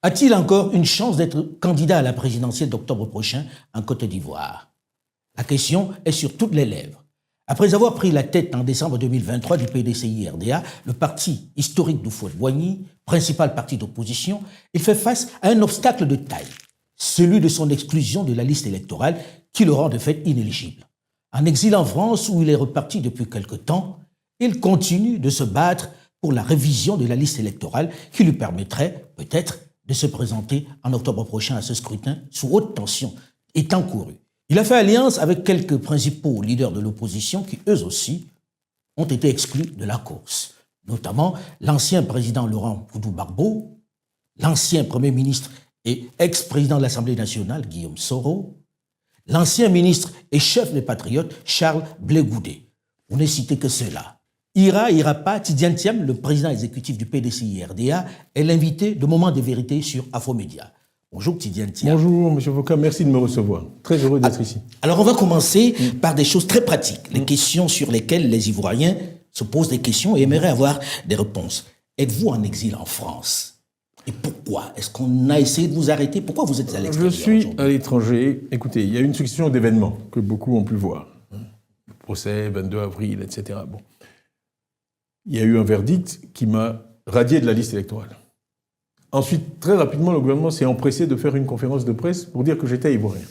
A-t-il encore une chance d'être candidat à la présidentielle d'octobre prochain en Côte d'Ivoire? La question est sur toutes les lèvres. Après avoir pris la tête en décembre 2023 du PDCI-RDA, le parti historique d'Houphouët-Boigny, principal parti d'opposition, il fait face à un obstacle de taille, celui de son exclusion de la liste électorale qui le rend de fait inéligible. En exil en France, où il est reparti depuis quelque temps, il continue de se battre pour la révision de la liste électorale qui lui permettrait peut-être de se présenter en octobre prochain à ce scrutin sous haute tension étant couru. Il a fait alliance avec quelques principaux leaders de l'opposition qui, eux aussi, ont été exclus de la course, notamment l'ancien président Laurent Gbagbo, l'ancien Premier ministre et ex-président de l'Assemblée nationale Guillaume Soro, l'ancien ministre et chef des Patriotes Charles Blé Goudé. On n'est cité que cela. Ira pas, Tidiane Thiam, le président exécutif du PDCI-RDA, est l'invité de Moment de vérité sur Afromédia. Bonjour Tidiane Thiam. Bonjour M. Foucault, merci de me recevoir. Très heureux d'être ici. Alors on va commencer par des choses très pratiques, les questions sur lesquelles les Ivoiriens se posent des questions et aimeraient avoir des réponses. Êtes-vous en exil en France? Et pourquoi? Est-ce qu'on a essayé de vous arrêter? Pourquoi vous êtes à l'extérieur? Je suis à l'étranger. Écoutez, il y a une succession d'événements que beaucoup ont pu voir. Le procès, 22 avril, etc. Bon. Il y a eu un verdict qui m'a radié de la liste électorale. Ensuite, très rapidement, le gouvernement s'est empressé de faire une conférence de presse pour dire que j'étais ivoirien.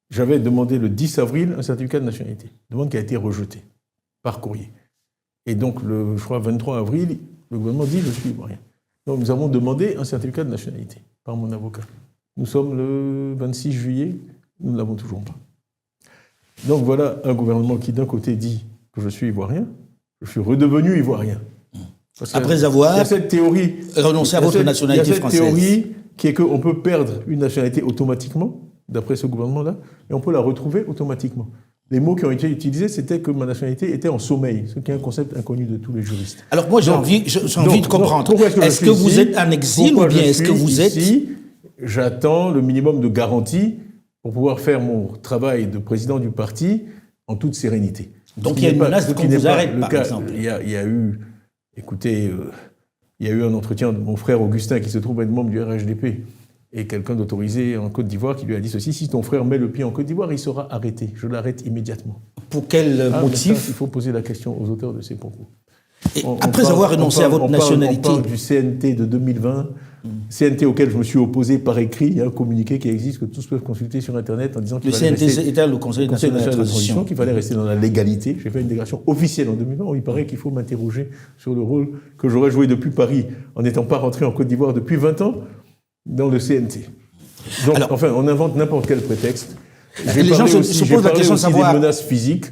J'avais demandé le 10 avril un certificat de nationalité, demande qui a été rejetée par courrier. Et donc, je crois, 23 avril, le gouvernement dit « je suis ivoirien ». Donc, nous avons demandé un certificat de nationalité par mon avocat. Nous sommes le 26 juillet, nous ne l'avons toujours pas. Donc, voilà un gouvernement qui, d'un côté, dit que je suis ivoirien, je suis redevenu ivoirien. Après avoir renoncé à votre nationalité française. Il y a cette théorie qui est qu'on peut perdre une nationalité automatiquement, d'après ce gouvernement-là, et on peut la retrouver automatiquement. Les mots qui ont été utilisés, c'était que ma nationalité était en sommeil, ce qui est un concept inconnu de tous les juristes. Alors moi, j'ai envie de comprendre. Est-ce que vous êtes en exil ou bien est-ce que vous êtes ici? J'attends le minimum de garantie pour pouvoir faire mon travail de président du parti en toute sérénité. Donc il y a une menace qu'on vous arrête, par exemple. Il y a eu... Écoutez, il y a eu un entretien de mon frère Augustin, qui se trouve être membre du RHDP, et quelqu'un d'autorisé en Côte d'Ivoire qui lui a dit ceci: si ton frère met le pied en Côte d'Ivoire, il sera arrêté. Je l'arrête immédiatement. Pour quel motif? Ça, il faut poser la question aux auteurs de ces propos. Après avoir renoncé à votre nationalité... On parle du CNT de 2020, CNT auquel je me suis opposé par écrit. Il y a un communiqué qui existe, que tous peuvent consulter sur Internet, en disant qu'il fallait rester... était le Conseil national de transition. Qu'il fallait rester dans la légalité. J'ai fait une déclaration officielle en 2020 où il paraît qu'il faut m'interroger sur le rôle que j'aurais joué depuis Paris, en n'étant pas rentré en Côte d'Ivoire depuis 20 ans, dans le CNT. Donc, alors, enfin, on invente n'importe quel prétexte. Les gens se posent la question de savoir... des menaces physiques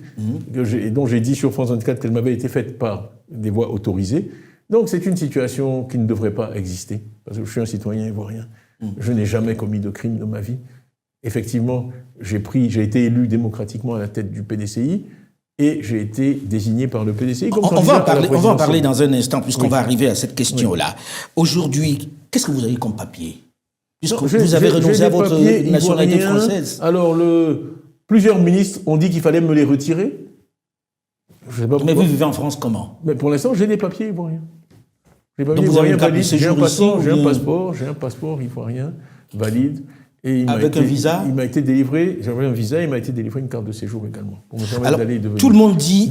dont j'ai dit sur France 24 qu'elles m'avaient été faites par des voies autorisées. Donc c'est une situation qui ne devrait pas exister, parce que je suis un citoyen ivoirien. Je n'ai jamais commis de crime de ma vie. Effectivement, j'ai été élu démocratiquement à la tête du PDCI et j'ai été désigné par le PDCI comme candidat à la présidentielle. On va en parler dans un instant, puisqu'on va arriver à cette question-là. Aujourd'hui, qu'est-ce que vous avez comme papier? Puisque vous avez renoncé à votre nationalité française. Alors, plusieurs ministres ont dit qu'il fallait me les retirer. Je sais pas pourquoi. Mais vous vivez en France comment? Mais pour l'instant, j'ai des papiers ivoiriens. J'ai des papiers ivoiriens valides. J'ai un passeport ivoirien valide. Et avec un visa? Il m'a été délivré, j'avais un visa, il m'a été délivré une carte de séjour également. Pour me permettre d'aller et de venir. Tout le monde dit,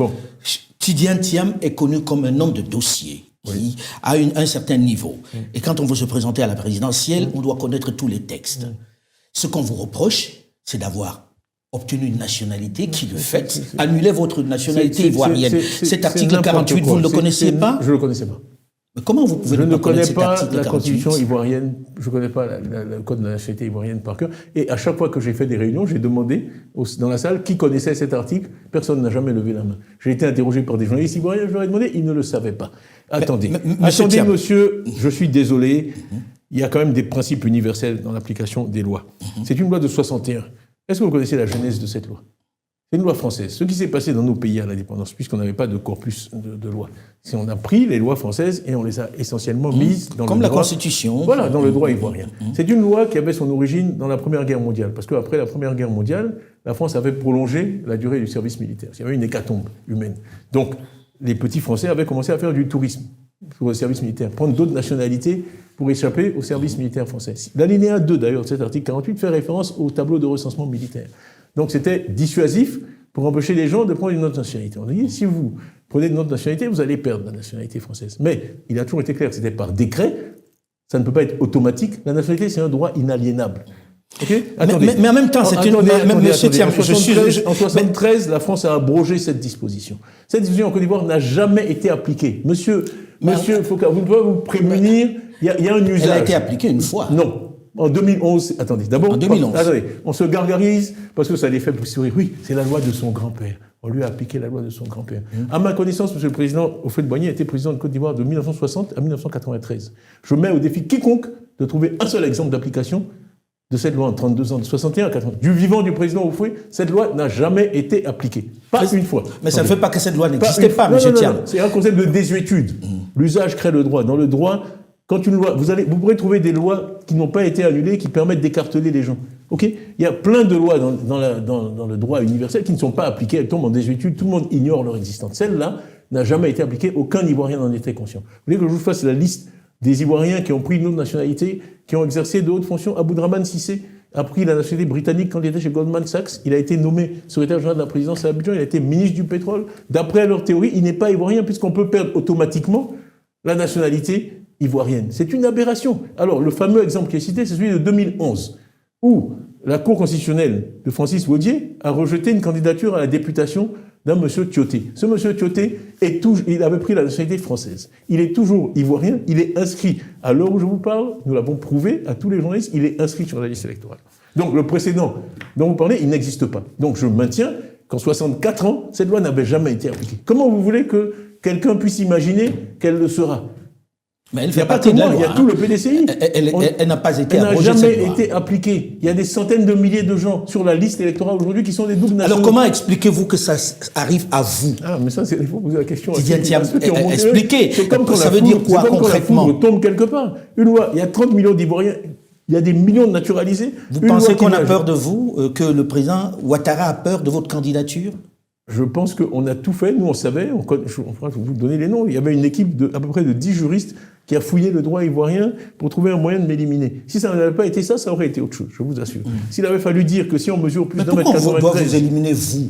Tidiane Thiam est connu comme un homme de dossier, qui a un certain niveau. Et quand on veut se présenter à la présidentielle, on doit connaître tous les textes. Ce qu'on vous reproche, c'est d'avoir obtenu une nationalité qui, de fait, annulait votre nationalité ivoirienne. Cet article 48, vous ne le connaissiez pas? Je ne le connaissais pas. Mais comment vous pouvez ne connaître cet article 48? Je ne connais pas la constitution ivoirienne, je ne connais pas le code de la nationalité ivoirienne par cœur. Et à chaque fois que j'ai fait des réunions, j'ai demandé dans la salle qui connaissait cet article. Personne n'a jamais levé la main. J'ai été interrogé par des journalistes ivoiriens, je leur ai demandé, ils ne le savaient pas. Attendez, monsieur, je suis désolé, il y a quand même des principes universels dans l'application des lois. C'est une loi de 61. Est-ce que vous connaissez la genèse de cette loi? C'est une loi française. Ce qui s'est passé dans nos pays à l'indépendance, puisqu'on n'avait pas de corpus de lois, c'est qu'on a pris les lois françaises et on les a essentiellement mises dans comme le la droit, Constitution. Voilà, dans le droit ivoirien. C'est une loi qui avait son origine dans la Première Guerre mondiale, parce qu'après la Première Guerre mondiale, la France avait prolongé la durée du service militaire. Il y avait une hécatombe humaine. Donc, les petits Français avaient commencé à faire du tourisme. pour le service militaire, prendre d'autres nationalités pour échapper au service militaire français. L'alinéa 2, d'ailleurs, de cet article 48 fait référence au tableau de recensement militaire. Donc c'était dissuasif pour empêcher les gens de prendre une autre nationalité. On a dit, si vous prenez une autre nationalité, vous allez perdre la nationalité française. Mais il a toujours été clair que c'était par décret, ça ne peut pas être automatique. La nationalité, c'est un droit inaliénable. Okay, mais en même temps, c'est une... Monsieur Thiam, en 1973, la France a abrogé cette disposition. Cette disposition en Côte d'Ivoire n'a jamais été appliquée. Monsieur Foucault, vous ne pouvez vous prémunir, il y a un usage. Elle a été appliquée une fois. Non. En 2011, attendez, d'abord, en 2011. Attendez, on se gargarise parce que ça les fait sourire. Oui, c'est la loi de son grand-père. On lui a appliqué la loi de son grand-père. À ma connaissance, Monsieur le Président Houphouët-Boigny était président de Côte d'Ivoire de 1960 à 1993. Je mets au défi quiconque de trouver un seul exemple d'application de cette loi en 32 ans, de 61 à 80. Du vivant du président Houphouët, cette loi n'a jamais été appliquée. Pas une fois. Mais ça ne fait pas que cette loi n'existait pas, M. Thiam. C'est un concept de désuétude. L'usage crée le droit. Dans le droit, quand une loi, vous pourrez trouver des lois qui n'ont pas été annulées, qui permettent d'écarteler les gens. Ok ? Il y a plein de lois dans le droit universel qui ne sont pas appliquées, elles tombent en désuétude, tout le monde ignore leur existence. Celle-là n'a jamais été appliquée, aucun Ivoirien n'en était conscient. Vous voulez que je vous fasse la liste des Ivoiriens qui ont pris une autre nationalité, qui ont exercé de hautes fonctions? Aboudrahmane Cissé a pris la nationalité britannique quand il était chez Goldman Sachs. Il a été nommé secrétaire général de la présidence à Abidjan, il a été ministre du pétrole. D'après leur théorie, il n'est pas ivoirien puisqu'on peut perdre automatiquement la nationalité ivoirienne. C'est une aberration. Alors, le fameux exemple qui est cité, c'est celui de 2011, où la Cour constitutionnelle de Francis Waudier a rejeté une candidature à la députation d'un monsieur Thioté. Ce monsieur Thioté, il avait pris la nationalité française. Il est toujours ivoirien, il est inscrit, à l'heure où je vous parle, nous l'avons prouvé à tous les journalistes, il est inscrit sur la liste électorale. Donc le précédent dont vous parlez, il n'existe pas. Donc je maintiens qu'en 64 ans, cette loi n'avait jamais été appliquée. Comment vous voulez que quelqu'un puisse imaginer qu'elle le sera ? Mais elle fait partie de la loi. Il y a tout le PDCI. Elle n'a pas été abrogée. Elle n'a jamais été appliquée. Il y a des centaines de milliers de gens sur la liste électorale aujourd'hui qui sont des doubles nationaux. Alors comment expliquez-vous que ça arrive à vous? Ah, mais ça, il faut poser la question à expliquez. C'est comme quand ça veut dire quoi concrètement? Quand la foudre tombe quelque part. Une loi, il y a 30 millions d'Ivoiriens, il y a des millions de naturalisés. Vous pensez qu'on a peur de vous, que le président Ouattara a peur de votre candidature? Je pense qu'on a tout fait. Nous, on savait. Je vais vous donner les noms. Il y avait une équipe à peu près de 10 juristes qui a fouillé le droit ivoirien pour trouver un moyen de m'éliminer. Si ça n'avait pas été ça, ça aurait été autre chose, je vous assure. S'il avait fallu dire que si on mesure plus d'un mètre 93... Mais pourquoi on doit vous éliminer, vous?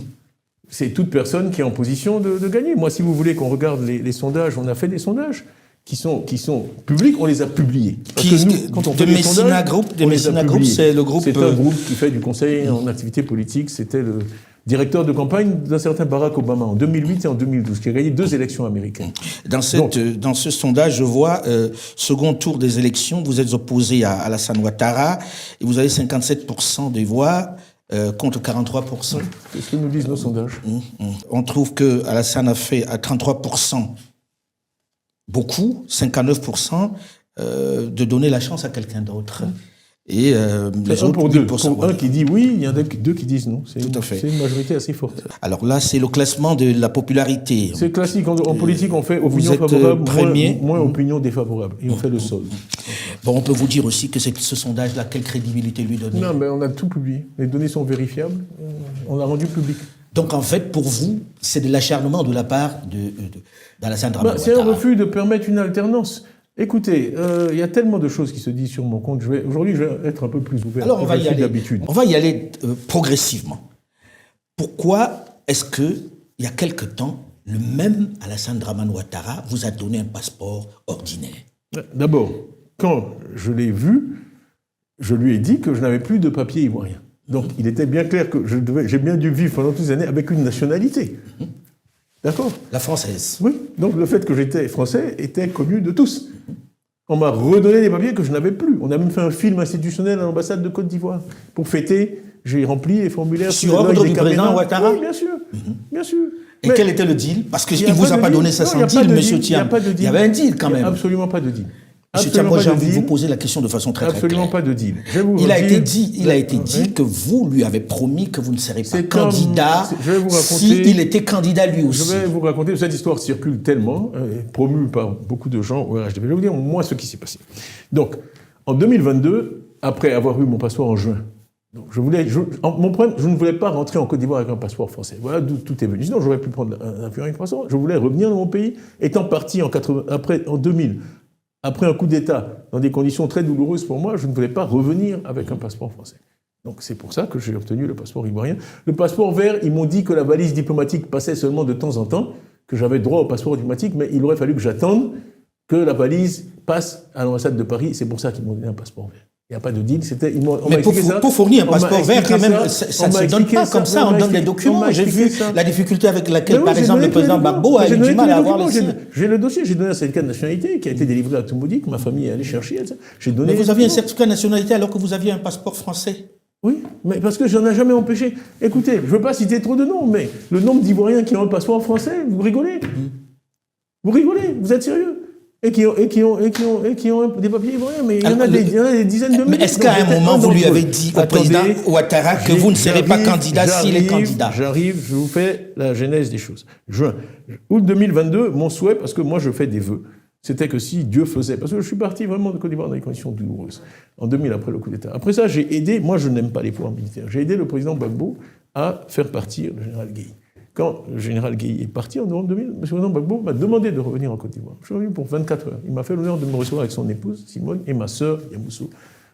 C'est toute personne qui est en position de gagner. Moi, si vous voulez qu'on regarde les sondages, on a fait des sondages qui sont publics, on les a publiés. Parce que nous, quand on fait des sondages, c'est le groupe... C'est un groupe qui fait du conseil en activité politique. C'était le directeur de campagne d'un certain Barack Obama en 2008 et en 2012, qui a gagné 2 élections américaines. Dans ce sondage, je vois, second tour des élections, vous êtes opposé à Alassane Ouattara et vous avez 57% des voix contre 43%. C'est ce que nous disent nos sondages. On trouve que Alassane a fait à 33% beaucoup, 59% de donner la chance à quelqu'un d'autre. Et les autres, pour 2. Pour un qui dit oui, il y en a 2 qui disent non. Tout à fait. C'est une majorité assez forte. Alors là, c'est le classement de la popularité. C'est classique. En politique, on fait opinion favorable, moins opinion défavorable. Et on fait le sol. Bon, on peut vous dire aussi que ce sondage-là, quelle crédibilité lui donner? Non, mais on a tout publié. Les données sont vérifiables. On l'a rendu public. Donc en fait, pour vous, c'est de l'acharnement de la part d'Alassane Dramane Ouattara. C'est un refus de permettre une alternance. Écoutez, il y a tellement de choses qui se disent sur mon compte. Aujourd'hui, je vais être un peu plus ouvert. Alors, on va y aller progressivement. Pourquoi est-ce que, il y a quelque temps, le même Alassane Dramane Ouattara vous a donné un passeport ordinaire? D'abord, quand je l'ai vu, je lui ai dit que je n'avais plus de papier ivoirien. Donc, il était bien clair que j'ai bien dû vivre pendant toutes ces années avec une nationalité. D'accord ? La française. Oui. Donc le fait que j'étais français était connu de tous. On m'a redonné des papiers que je n'avais plus. On a même fait un film institutionnel à l'ambassade de Côte d'Ivoire. Pour fêter, j'ai rempli les formulaires. Sur ordre du président Ouattara ? Oui, bien sûr. Bien sûr. Et quel était le deal? Parce qu'il ne vous a pas donné ça sans deal, M. Thiam. Il y avait un deal quand même. Il n'y a absolument pas de deal. M. Thiam, j'ai envie de vous poser la question de façon très claire. Absolument pas de deal. Il a été dit que vous lui avez promis que vous ne serez pas candidat s'il était candidat lui aussi. Je vais vous raconter, cette histoire circule tellement, promue par beaucoup de gens au RHDP. Je vais vous dire moi ce qui s'est passé. Donc, en 2022, après avoir eu mon passeport en juin Donc mon problème, je ne voulais pas rentrer en Côte d'Ivoire avec un passeport français. Voilà d'où tout est venu. Sinon, j'aurais pu prendre un avion avec un passeport. Je voulais revenir dans mon pays, étant parti en 2000, après un coup d'État, dans des conditions très douloureuses pour moi, je ne voulais pas revenir avec un passeport français. Donc c'est pour ça que j'ai obtenu le passeport ivoirien. Le passeport vert, ils m'ont dit que la valise diplomatique passait seulement de temps en temps, que j'avais droit au passeport diplomatique, mais il aurait fallu que j'attende que la valise passe à l'ambassade de Paris. C'est pour ça qu'ils m'ont donné un passeport vert. Il n'y a pas de deal. Mais pour fournir un passeport vert, quand même, ça ne se donne pas comme ça, on donne des documents. J'ai vu la difficulté avec laquelle, par exemple, le président Gbagbo a eu du mal à avoir le signe. J'ai le dossier, j'ai donné un certificat de nationalité qui a été délivré à Toumoudi, que ma famille est allée chercher. Mais vous aviez un certificat de nationalité alors que vous aviez un passeport français? Oui, mais parce que j'en ai jamais empêché. Écoutez, je ne veux pas citer trop de noms, mais le nombre d'Ivoiriens qui ont un passeport français, vous rigolez. Vous rigolez, vous êtes sérieux? Et qui ont des papiers ivoiriens, mais il y en a des dizaines de milliers. Mais est-ce qu'à un moment, vous lui avez dit au président Ouattara que vous ne serez pas candidat s'il est candidat? J'arrive, je vous fais la genèse des choses. Août 2022, mon souhait, parce que moi je fais des vœux, c'était que si Dieu faisait, parce que je suis parti vraiment de Côte d'Ivoire dans des conditions douloureuses, en 2000 après le coup d'État. Après ça, j'ai aidé, moi je n'aime pas les pouvoirs militaires, j'ai aidé le président Gbagbo à faire partir le général Guèye. Quand le général Guèye est parti en novembre 2000, M. le président Gbagbo m'a demandé de revenir en Côte d'Ivoire. Je suis revenu pour 24 heures. Il m'a fait l'honneur de me recevoir avec son épouse, Simone, et ma sœur, Yamousso.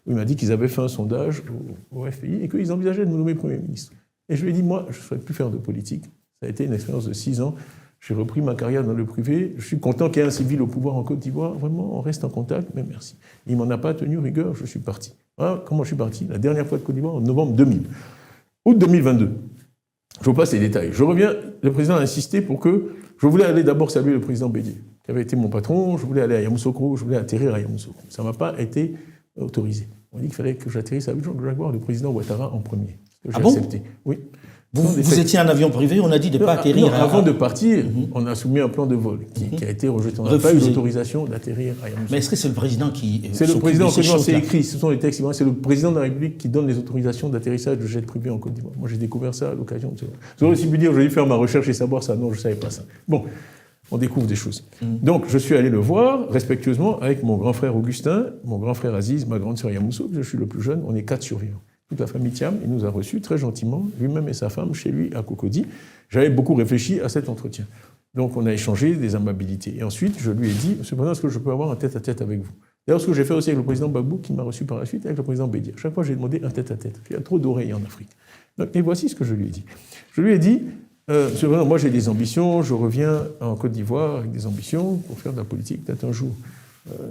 Il m'a dit qu'ils avaient fait un sondage au FPI et qu'ils envisageaient de me nommer Premier ministre. Et je lui ai dit, moi, je ne souhaite plus faire de politique. Ça a été une expérience de 6 ans. J'ai repris ma carrière dans le privé. Je suis content qu'il y ait un civil au pouvoir en Côte d'Ivoire. Vraiment, on reste en contact, mais merci. Il ne m'en a pas tenu rigueur, je suis parti. Voilà comment je suis parti. La dernière fois de Côte d'Ivoire, en novembre 2000. Août 2022. Je vous passe les détails. Je reviens, le président a insisté pour que... Je voulais aller d'abord saluer le président Bédié, qui avait été mon patron. Je voulais aller à Yamoussoukro, je voulais atterrir à Yamoussoukro. Ça ne m'a pas été autorisé. On m'a dit qu'il fallait que j'atterrisse à Abidjan, que j'aille voir le président Ouattara en premier. J'ai accepté. Oui. Vous étiez un avion privé, on a dit de ne pas atterrir. Non, avant de partir, on a soumis un plan de vol qui a été rejeté. On n'a pas eu l'autorisation d'atterrir à Yamoussoukro. Mais est-ce que c'est le président qui... C'est le président, c'est écrit, ce sont les textes, c'est le président de la République qui donne les autorisations d'atterrissage de jets privés en Côte d'Ivoire. Moi, j'ai découvert ça à l'occasion de ça. J'aurais aussi pu dire, j'ai dû faire ma recherche et savoir ça. Non, je ne savais pas ça. Bon, on découvre des choses. Donc, je suis allé le voir, respectueusement, avec mon grand frère Augustin, mon grand frère Aziz, ma grande sœur Yamousso, je suis le plus jeune, on est 4 survivants. Toute la famille Thiam, il nous a reçus très gentiment, lui-même et sa femme, chez lui à Cocody. J'avais beaucoup réfléchi à cet entretien. Donc on a échangé des amabilités. Et ensuite, je lui ai dit, Monsieur le Président, est-ce que je peux avoir un tête-à-tête avec vous? D'ailleurs, ce que j'ai fait aussi avec le président Gbagbo, qui m'a reçu par la suite, avec le président Bédié. Chaque fois, j'ai demandé un tête-à-tête. Il y a trop d'oreilles en Afrique. Donc, et voici ce que je lui ai dit. Je lui ai dit, Monsieur le Président, moi j'ai des ambitions, je reviens en Côte d'Ivoire avec des ambitions pour faire de la politique, peut-être un jour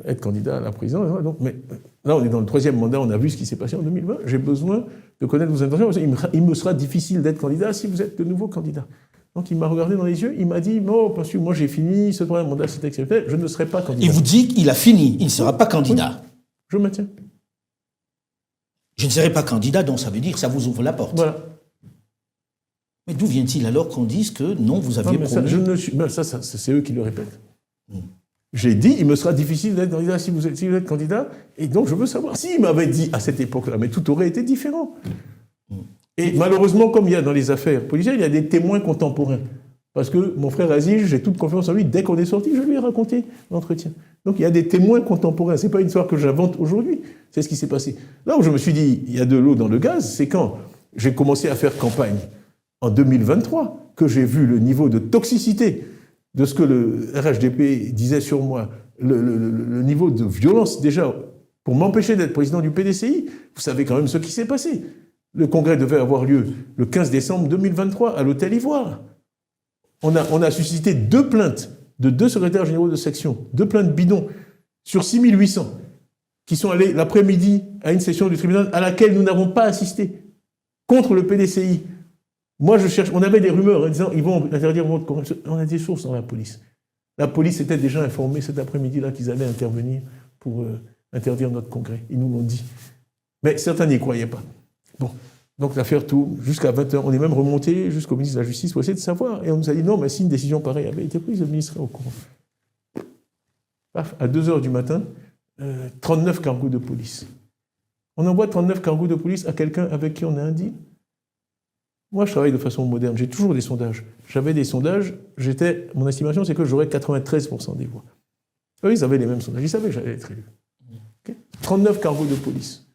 être candidat à la présidence. Donc, mais là, on est dans le 3e mandat, on a vu ce qui s'est passé en 2020. J'ai besoin de connaître vos intentions. Il me sera difficile d'être candidat si vous êtes de nouveau candidat. Donc il m'a regardé dans les yeux, il m'a dit, non, parce que moi j'ai fini, ce 3e mandat c'est exceptionnel, je ne serai pas candidat. Il vous dit qu'il a fini, il ne sera pas candidat. Oui, je maintiens. Je ne serai pas candidat, donc ça veut dire que ça vous ouvre la porte. Voilà. Mais d'où vient-il alors qu'on dise que non, vous aviez promis... Ça, c'est eux qui le répètent. J'ai dit, il me sera difficile d'être candidat si vous êtes candidat, et donc je veux savoir. S'il m'avait dit à cette époque-là, mais tout aurait été différent. Et malheureusement, comme il y a dans les affaires policières, il y a des témoins contemporains. Parce que mon frère Aziz, j'ai toute confiance en lui, dès qu'on est sorti, je lui ai raconté l'entretien. Donc il y a des témoins contemporains, c'est pas une histoire que j'invente aujourd'hui, c'est ce qui s'est passé. Là où je me suis dit, il y a de l'eau dans le gaz, c'est quand j'ai commencé à faire campagne en 2023, que j'ai vu le niveau de toxicité de ce que le RHDP disait sur moi, le niveau de violence déjà, pour m'empêcher d'être président du PDCI, vous savez quand même ce qui s'est passé. Le congrès devait avoir lieu le 15 décembre 2023 à l'Hôtel Ivoire. On a suscité 2 plaintes de 2 secrétaires généraux de section, 2 plaintes bidons sur 6800, qui sont allés l'après-midi à une session du tribunal à laquelle nous n'avons pas assisté, contre le PDCI. Moi, on avait des rumeurs en disant ils vont interdire votre corruption. On a des sources dans la police. La police était déjà informée cet après-midi-là qu'ils allaient intervenir pour interdire notre congrès. Ils nous l'ont dit. Mais certains n'y croyaient pas. Bon, donc l'affaire tourne jusqu'à 20h. On est même remonté jusqu'au ministre de la Justice pour essayer de savoir. Et on nous a dit non, mais si une décision pareille avait été prise, le ministre serait au courant. Paf, à 2h du matin, 39 cargos de police. On envoie 39 cargos de police à quelqu'un avec qui on a un deal. Moi, je travaille de façon moderne. J'ai toujours des sondages. J'avais des sondages. Mon estimation, c'est que j'aurais 93% des voix. Eux, ils avaient les mêmes sondages. Ils savaient que j'allais être élu. Okay. 39 cargos de police.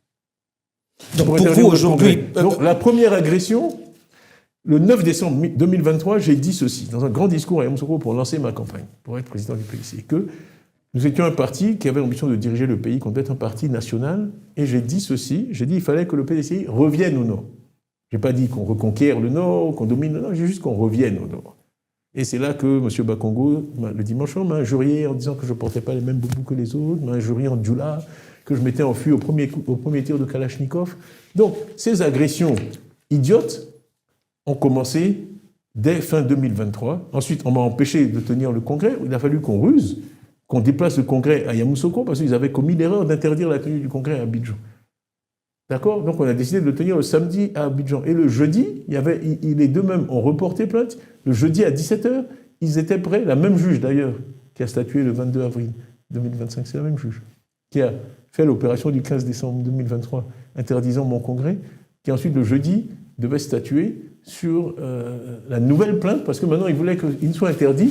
Donc pour pour interdire vous, le aujourd'hui... congrès. Donc la première agression, le 9 décembre 2023, j'ai dit ceci, dans un grand discours à Yamoussoukro pour lancer ma campagne, pour être président du PDC, que nous étions un parti qui avait l'ambition de diriger le pays, qu'on devait être un parti national, et j'ai dit ceci, j'ai dit qu'il fallait que le PDCI revienne au Nord. Je n'ai pas dit qu'on reconquiert le Nord, qu'on domine le Nord, j'ai juste qu'on revienne au Nord. Et c'est là que M. Bakongo, le dimanche soir, m'a injurié en disant que je ne portais pas les mêmes boubous que les autres, m'a injurié en djoula, que je m'étais enfui au premier tir de Kalachnikov. Donc, ces agressions idiotes ont commencé dès fin 2023. Ensuite, on m'a empêché de tenir le congrès. Il a fallu qu'on ruse, qu'on déplace le congrès à Yamoussoukro, parce qu'ils avaient commis l'erreur d'interdire la tenue du congrès à Abidjan. D'accord? Donc on a décidé de le tenir le samedi à Abidjan. Et le jeudi, les deux mêmes ont reporté plainte. Le jeudi à 17h, ils étaient prêts. La même juge d'ailleurs, qui a statué le 22 avril 2025, c'est la même juge, qui a fait l'opération du 15 décembre 2023, interdisant mon congrès, qui ensuite le jeudi devait statuer sur la nouvelle plainte, parce que maintenant il voulait qu'il soit interdit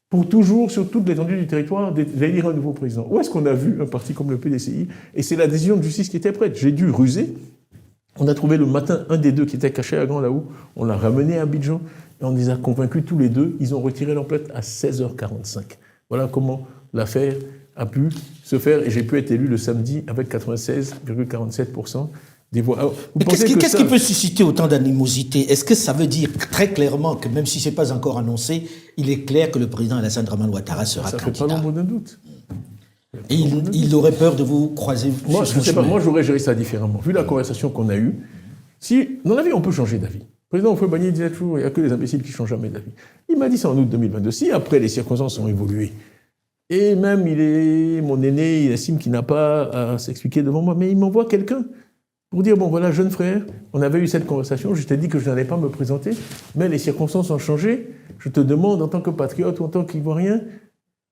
pour toujours, sur toute l'étendue du territoire, d'élire un nouveau président. Où est-ce qu'on a vu un parti comme le PDCI? Et c'est la décision de justice qui était prête. J'ai dû ruser. On a trouvé le matin un des deux qui était caché à Grand-Laou. On l'a ramené à Abidjan et on les a convaincus tous les deux. Ils ont retiré leur plainte à 16h45. Voilà comment l'affaire a pu se faire. Et j'ai pu être élu le samedi avec 96,47% des voix. Alors, qu'est-ce qui peut susciter autant d'animosité? Est-ce que ça veut dire très clairement que même si ce n'est pas encore annoncé, il est clair que le président Alassane Dramane Ouattara sera candidat? Ça fait pas l'ombre d'un doute. Et il aurait peur de vous croiser? Moi, je ne sais pas. Moi, j'aurais géré ça différemment. Vu la conversation qu'on a eue, si, dans la vie, on peut changer d'avis. Le président Houphouët-Boigny disait toujours, il n'y a que les imbéciles qui ne changent jamais d'avis. Il m'a dit ça en août 2022. Si après, les circonstances ont évolué, et même mon aîné, il estime qu'il n'a pas à s'expliquer devant moi, mais il m'envoie quelqu'un pour dire, bon voilà, jeune frère, on avait eu cette conversation, je t'ai dit que je n'allais pas me présenter, mais les circonstances ont changé, je te demande en tant que patriote ou en tant qu'Ivoirien,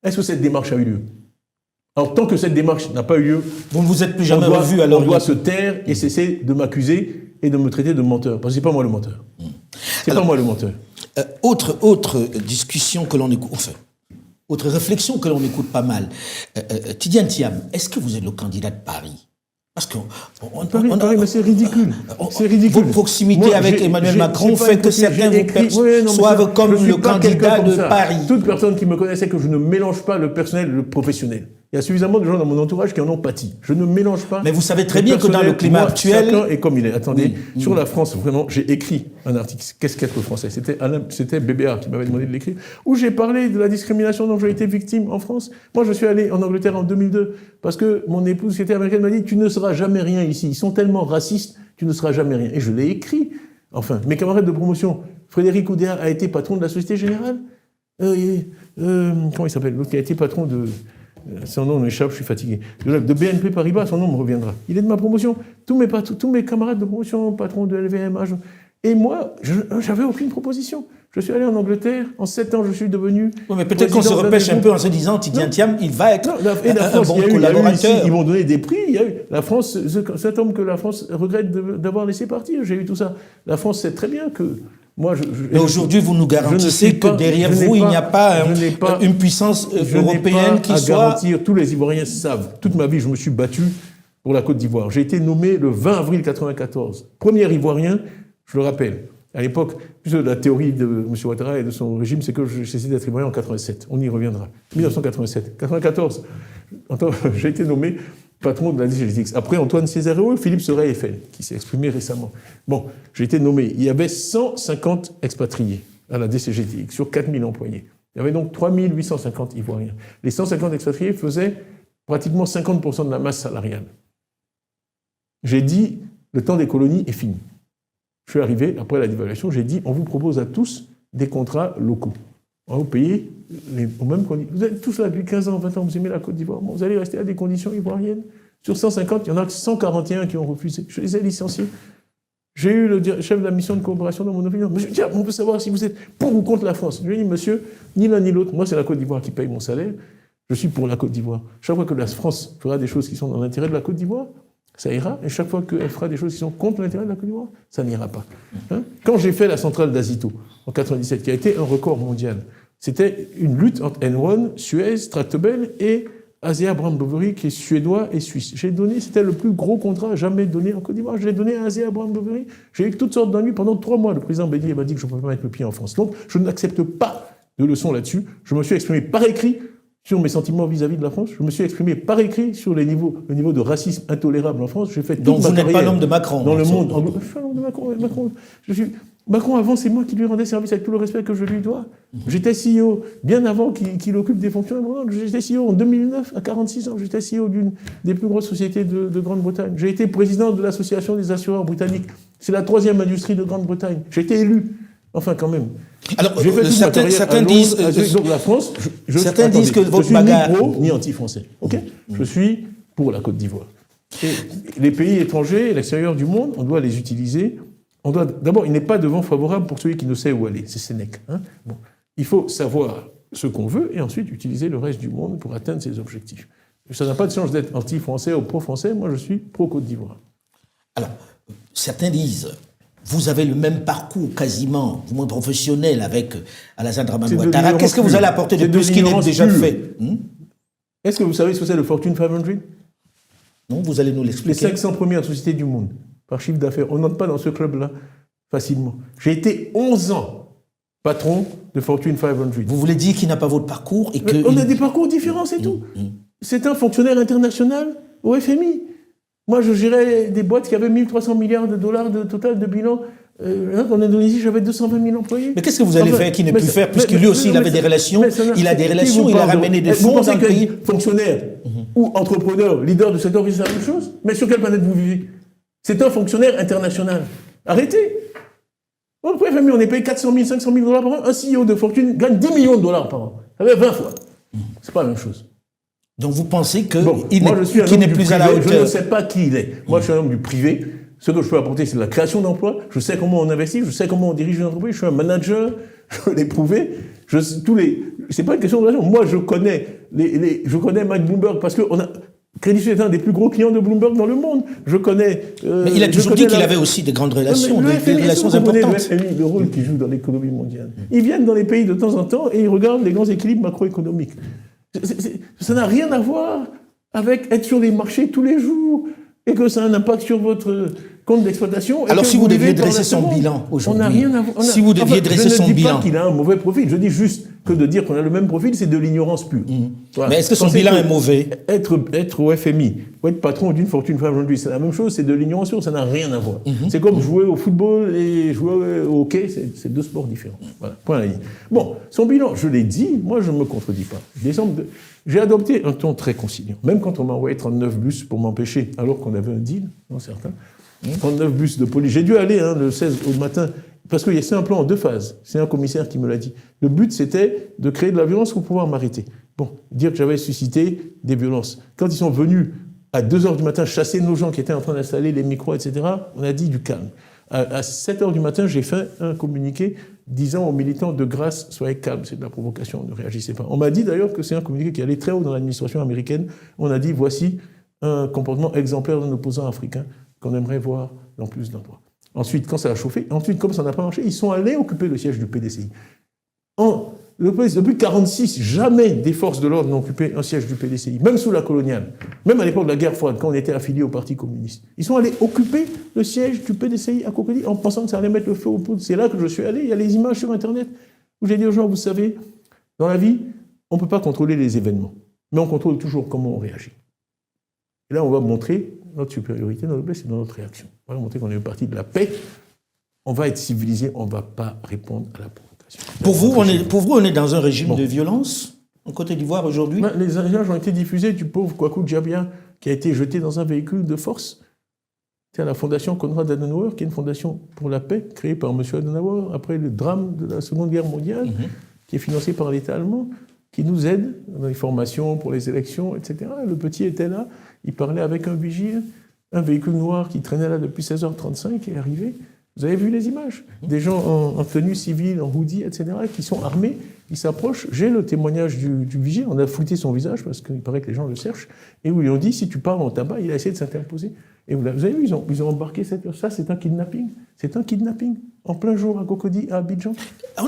est-ce que cette démarche a eu lieu? Alors tant que cette démarche n'a pas eu lieu, vous ne vous êtes plus jamais revu, alors on doit se taire et cesser de m'accuser et de me traiter de menteur, parce que c'est pas moi le menteur. C'est pas moi le menteur. Autre discussion que l'on écoute, enfin, autre réflexion que l'on écoute pas mal. Tidiane Thiam, est-ce que vous êtes le candidat de Paris? Parce que Paris, mais c'est ridicule. C'est ridicule. Votre proximité avec Emmanuel Macron fait que certains vous perçoivent comme le candidat de Paris. Toute personne qui me connaît sait que je ne mélange pas le personnel et le professionnel. Il y a suffisamment de gens dans mon entourage qui en ont pâti. Je ne mélange pas. Mais vous savez très bien que dans le climat actuel... Chacun est comme il est. Attendez, sur la France, vraiment, j'ai écrit un article. Qu'est-ce qu'être le français? C'était BBA qui m'avait demandé de l'écrire. Où j'ai parlé de la discrimination dont j'ai été victime en France. Moi, je suis allé en Angleterre en 2002 parce que mon épouse, qui était américaine, m'a dit « Tu ne seras jamais rien ici. Ils sont tellement racistes, tu ne seras jamais rien. » Et je l'ai écrit. Enfin, mes camarades de promotion, Frédéric Oudéa a été patron de la Société Générale. Comment il s'appelle? L'autre qui a été patron de... Son nom m'échappe, je suis fatigué. De BNP Paribas, son nom me reviendra. Il est de ma promotion. Tous mes camarades de promotion, patrons de LVMH. Et moi, j'avais aucune proposition. Je suis allé en Angleterre. En 7 ans, je suis devenu... Oui, mais peut-être qu'on se repêche un peu en se disant, Tidiane Thiam, il va être un bon collaborateur. Ils m'ont donné des prix. Il y a eu la France, cet homme que la France regrette d'avoir laissé partir. J'ai eu tout ça. La France sait très bien que... Mais aujourd'hui, vous nous garantissez que derrière vous, il n'y a pas une puissance européenne qui soit... garantir, tous les Ivoiriens savent. Toute ma vie, je me suis battu pour la Côte d'Ivoire. J'ai été nommé le 20 avril 1994. Premier Ivoirien, je le rappelle. À l'époque, la théorie de M. Ouattara et de son régime, c'est que j'ai cessé d'être Ivoirien en 87. On y reviendra. 1987. 1994, j'ai été nommé patron de la DCGTX. Après Antoine Césaréo, Philippe Sorel-Eiffel, qui s'est exprimé récemment. Bon, j'ai été nommé. Il y avait 150 expatriés à la DCGTX sur 4000 employés. Il y avait donc 3850 Ivoiriens. Les 150 expatriés faisaient pratiquement 50% de la masse salariale. J'ai dit, le temps des colonies est fini. Je suis arrivé, après la dévaluation, j'ai dit, on vous propose à tous des contrats locaux. On va vous payer aux mêmes conditions. Vous êtes tous là depuis 15 ans, 20 ans, vous aimez la Côte d'Ivoire. Bon, vous allez rester à des conditions ivoiriennes. Sur 150, il y en a 141 qui ont refusé. Je les ai licenciés. J'ai eu le chef de la mission de coopération dans mon opinion. Mais je dis, on peut savoir si vous êtes pour ou contre la France. Je lui ai dit, monsieur, ni l'un ni l'autre. Moi, c'est la Côte d'Ivoire qui paye mon salaire. Je suis pour la Côte d'Ivoire. Chaque fois que la France fera des choses qui sont dans l'intérêt de la Côte d'Ivoire, ça ira. Et chaque fois qu'elle fera des choses qui sont contre l'intérêt de la Côte d'Ivoire, ça n'ira pas. Hein? Quand j'ai fait la centrale d'Azito, en 97, qui a été un record mondial, c'était une lutte entre Enron, Suez, Tractebel et Asea Brown Boveri, qui est suédois et suisse. J'ai donné, c'était le plus gros contrat jamais donné en Côte d'Ivoire. Je l'ai donné à Asea Brown Boveri. J'ai eu toutes sortes d'ennuis pendant 3 mois. Le président Bédier m'a dit que je ne pouvais pas mettre le pied en France. Donc, je n'accepte pas de leçons là-dessus. Je me suis exprimé par écrit sur mes sentiments vis-à-vis de la France. Je me suis exprimé par écrit sur le niveau de racisme intolérable en France. J'ai fait toute Donc ma vous n'êtes pas carrière l'homme de Macron. dans le monde anglo. Je suis un homme de Macron. Macron, avant, c'est moi qui lui rendais service avec tout le respect que je lui dois. J'étais CEO bien avant qu'il occupe des fonctions importantes. J'étais CEO en 2009, à 46 ans. J'étais CEO d'une des plus grosses sociétés de Grande-Bretagne. J'ai été président de l'Association des assureurs britanniques. C'est la 3e industrie de Grande-Bretagne. J'ai été élu. Enfin, quand même. Alors, j'ai fait toute ma carrière certains à Londres, disent... donc la France, certains disent que votre je suis bagarre... ni pro, ni anti-français. Okay, je suis pour la Côte d'Ivoire. Et les pays étrangers, l'extérieur du monde, on doit les utiliser. D'abord, il n'est pas de vent favorable pour celui qui ne sait où aller. C'est Sénèque. Hein, bon. Il faut savoir ce qu'on veut et ensuite utiliser le reste du monde pour atteindre ses objectifs. Ça n'a pas de sens d'être anti-français ou pro-français. Moi, je suis pro-Côte d'Ivoire. Alors, certains disent... Vous avez le même parcours quasiment, du monde professionnel avec Alassane Dramane Ouattara. Qu'est-ce que vous allez apporter de plus qu'il n'est déjà fait? Est-ce que vous savez ce que c'est le Fortune 500? Non, vous allez nous l'expliquer. Les 500 premières sociétés du monde, par chiffre d'affaires. On n'entre pas dans ce club-là facilement. J'ai été 11 ans patron de Fortune 500. Vous voulez dire qu'il n'a pas votre parcours et que... On a des parcours différents, c'est tout. C'est un fonctionnaire international au FMI. Moi, je gérais des boîtes qui avaient 1300 milliards de dollars de total de bilan. En Indonésie, j'avais 220 000 employés. Mais qu'est-ce que vous allez faire qu'il ne peut faire, puisque lui aussi, il avait des relations, il a des relations, il a ramené des fonds dans le pays. Fonctionnaire ou entrepreneur, leader de secteur, c'est la même chose. Mais sur quelle planète vous vivez? C'est un fonctionnaire international. Arrêtez. Au FMI, on est payé 400 000, 500 000 dollars par an. Un CEO de fortune gagne 10 millions de dollars par an. Ça fait 20 fois. C'est pas la même chose. Donc vous pensez qu'il n'est plus à la hauteur? Je ne sais pas qui il est. Moi, je suis un homme du privé. Ce que je peux apporter, c'est de la création d'emplois. Je sais comment on investit, je sais comment on dirige une entreprise. Je suis un manager, je l'ai prouvé. C'est pas une question de relation. Moi, je connais Mike Bloomberg parce que Crédit Suisse est un des plus gros clients de Bloomberg dans le monde. Je connais... mais il a toujours dit qu'il avait aussi des grandes relations, des relations importantes. Le rôle qu'il joue dans l'économie mondiale. Ils viennent dans les pays de temps en temps et ils regardent les grands équilibres macroéconomiques. Ça n'a rien à voir avec être sur les marchés tous les jours et que ça a un impact sur votre compte d'exploitation. Alors si vous deviez dresser son bilan aujourd'hui, si vous deviez dresser son bilan... Je ne dis pas qu'il a un mauvais profil, je dis juste que de dire qu'on a le même profil, c'est de l'ignorance pure. Voilà. Mais est-ce que son bilan est mauvais? Être au FMI, ou être patron d'une fortune aujourd'hui, c'est la même chose, c'est de l'ignorance pure, ça n'a rien à voir. C'est comme jouer au football et jouer au hockey, c'est 2 sports différents. Voilà, point à la ligne. Bon, son bilan, je l'ai dit, moi je ne me contredis pas. J'ai adopté un ton très conciliant, même quand on m'a envoyé 39 bus pour m'empêcher, alors qu'on avait un deal, non certains, 39 bus de police. J'ai dû aller le 16 au matin, parce que c'est un plan en 2 phases. C'est un commissaire qui me l'a dit. Le but, c'était de créer de la violence pour pouvoir m'arrêter. Bon, dire que j'avais suscité des violences. Quand ils sont venus à 2h du matin chasser nos gens qui étaient en train d'installer les micros, etc., on a dit du calme. À 7h du matin, j'ai fait un communiqué disant aux militants de grâce, soyez calmes, c'est de la provocation, ne réagissez pas. On m'a dit d'ailleurs que c'est un communiqué qui allait très haut dans l'administration américaine. On a dit, voici un comportement exemplaire d'un opposant africain qu'on aimerait voir dans plus d'endroits. Ensuite, quand ça a chauffé, comme ça n'a pas marché, ils sont allés occuper le siège du PDCI. Depuis 1946, jamais des forces de l'ordre n'ont occupé un siège du PDCI, même sous la coloniale, même à l'époque de la guerre froide, quand on était affilié au Parti communiste. Ils sont allés occuper le siège du PDCI à Cocody en pensant que ça allait mettre le feu aux poudres. C'est là que je suis allé, il y a les images sur Internet où j'ai dit aux gens, vous savez, dans la vie, on ne peut pas contrôler les événements, mais on contrôle toujours comment on réagit. Et là, on va montrer notre supériorité, notre noblesse, c'est dans notre réaction. On va montrer qu'on est une partie de la paix, on va être civilisé, on ne va pas répondre à la provocation. Pour vous, on est dans un régime de violence en Côte d'Ivoire aujourd'hui? Les images ont été diffusées du pauvre Kwaku Djabia qui a été jeté dans un véhicule de force. C'est à la fondation Konrad Adenauer, qui est une fondation pour la paix, créée par M. Adenauer après le drame de la Seconde Guerre mondiale, qui est financée par l'État allemand, qui nous aide dans les formations pour les élections, etc. Le petit était là, il parlait avec un vigile, un véhicule noir qui traînait là depuis 16h35 est arrivé. Vous avez vu les images? Des gens en tenue civile, en hoodie, etc., qui sont armés, ils s'approchent. J'ai le témoignage du vigile, on a flouté son visage parce qu'il paraît que les gens le cherchent, et où ils ont dit, si tu parles en tabac, il a essayé de s'interposer. Et vous avez vu, ils ont embarqué ça, c'est un kidnapping. C'est un kidnapping. En plein jour à Cocody, à Abidjan.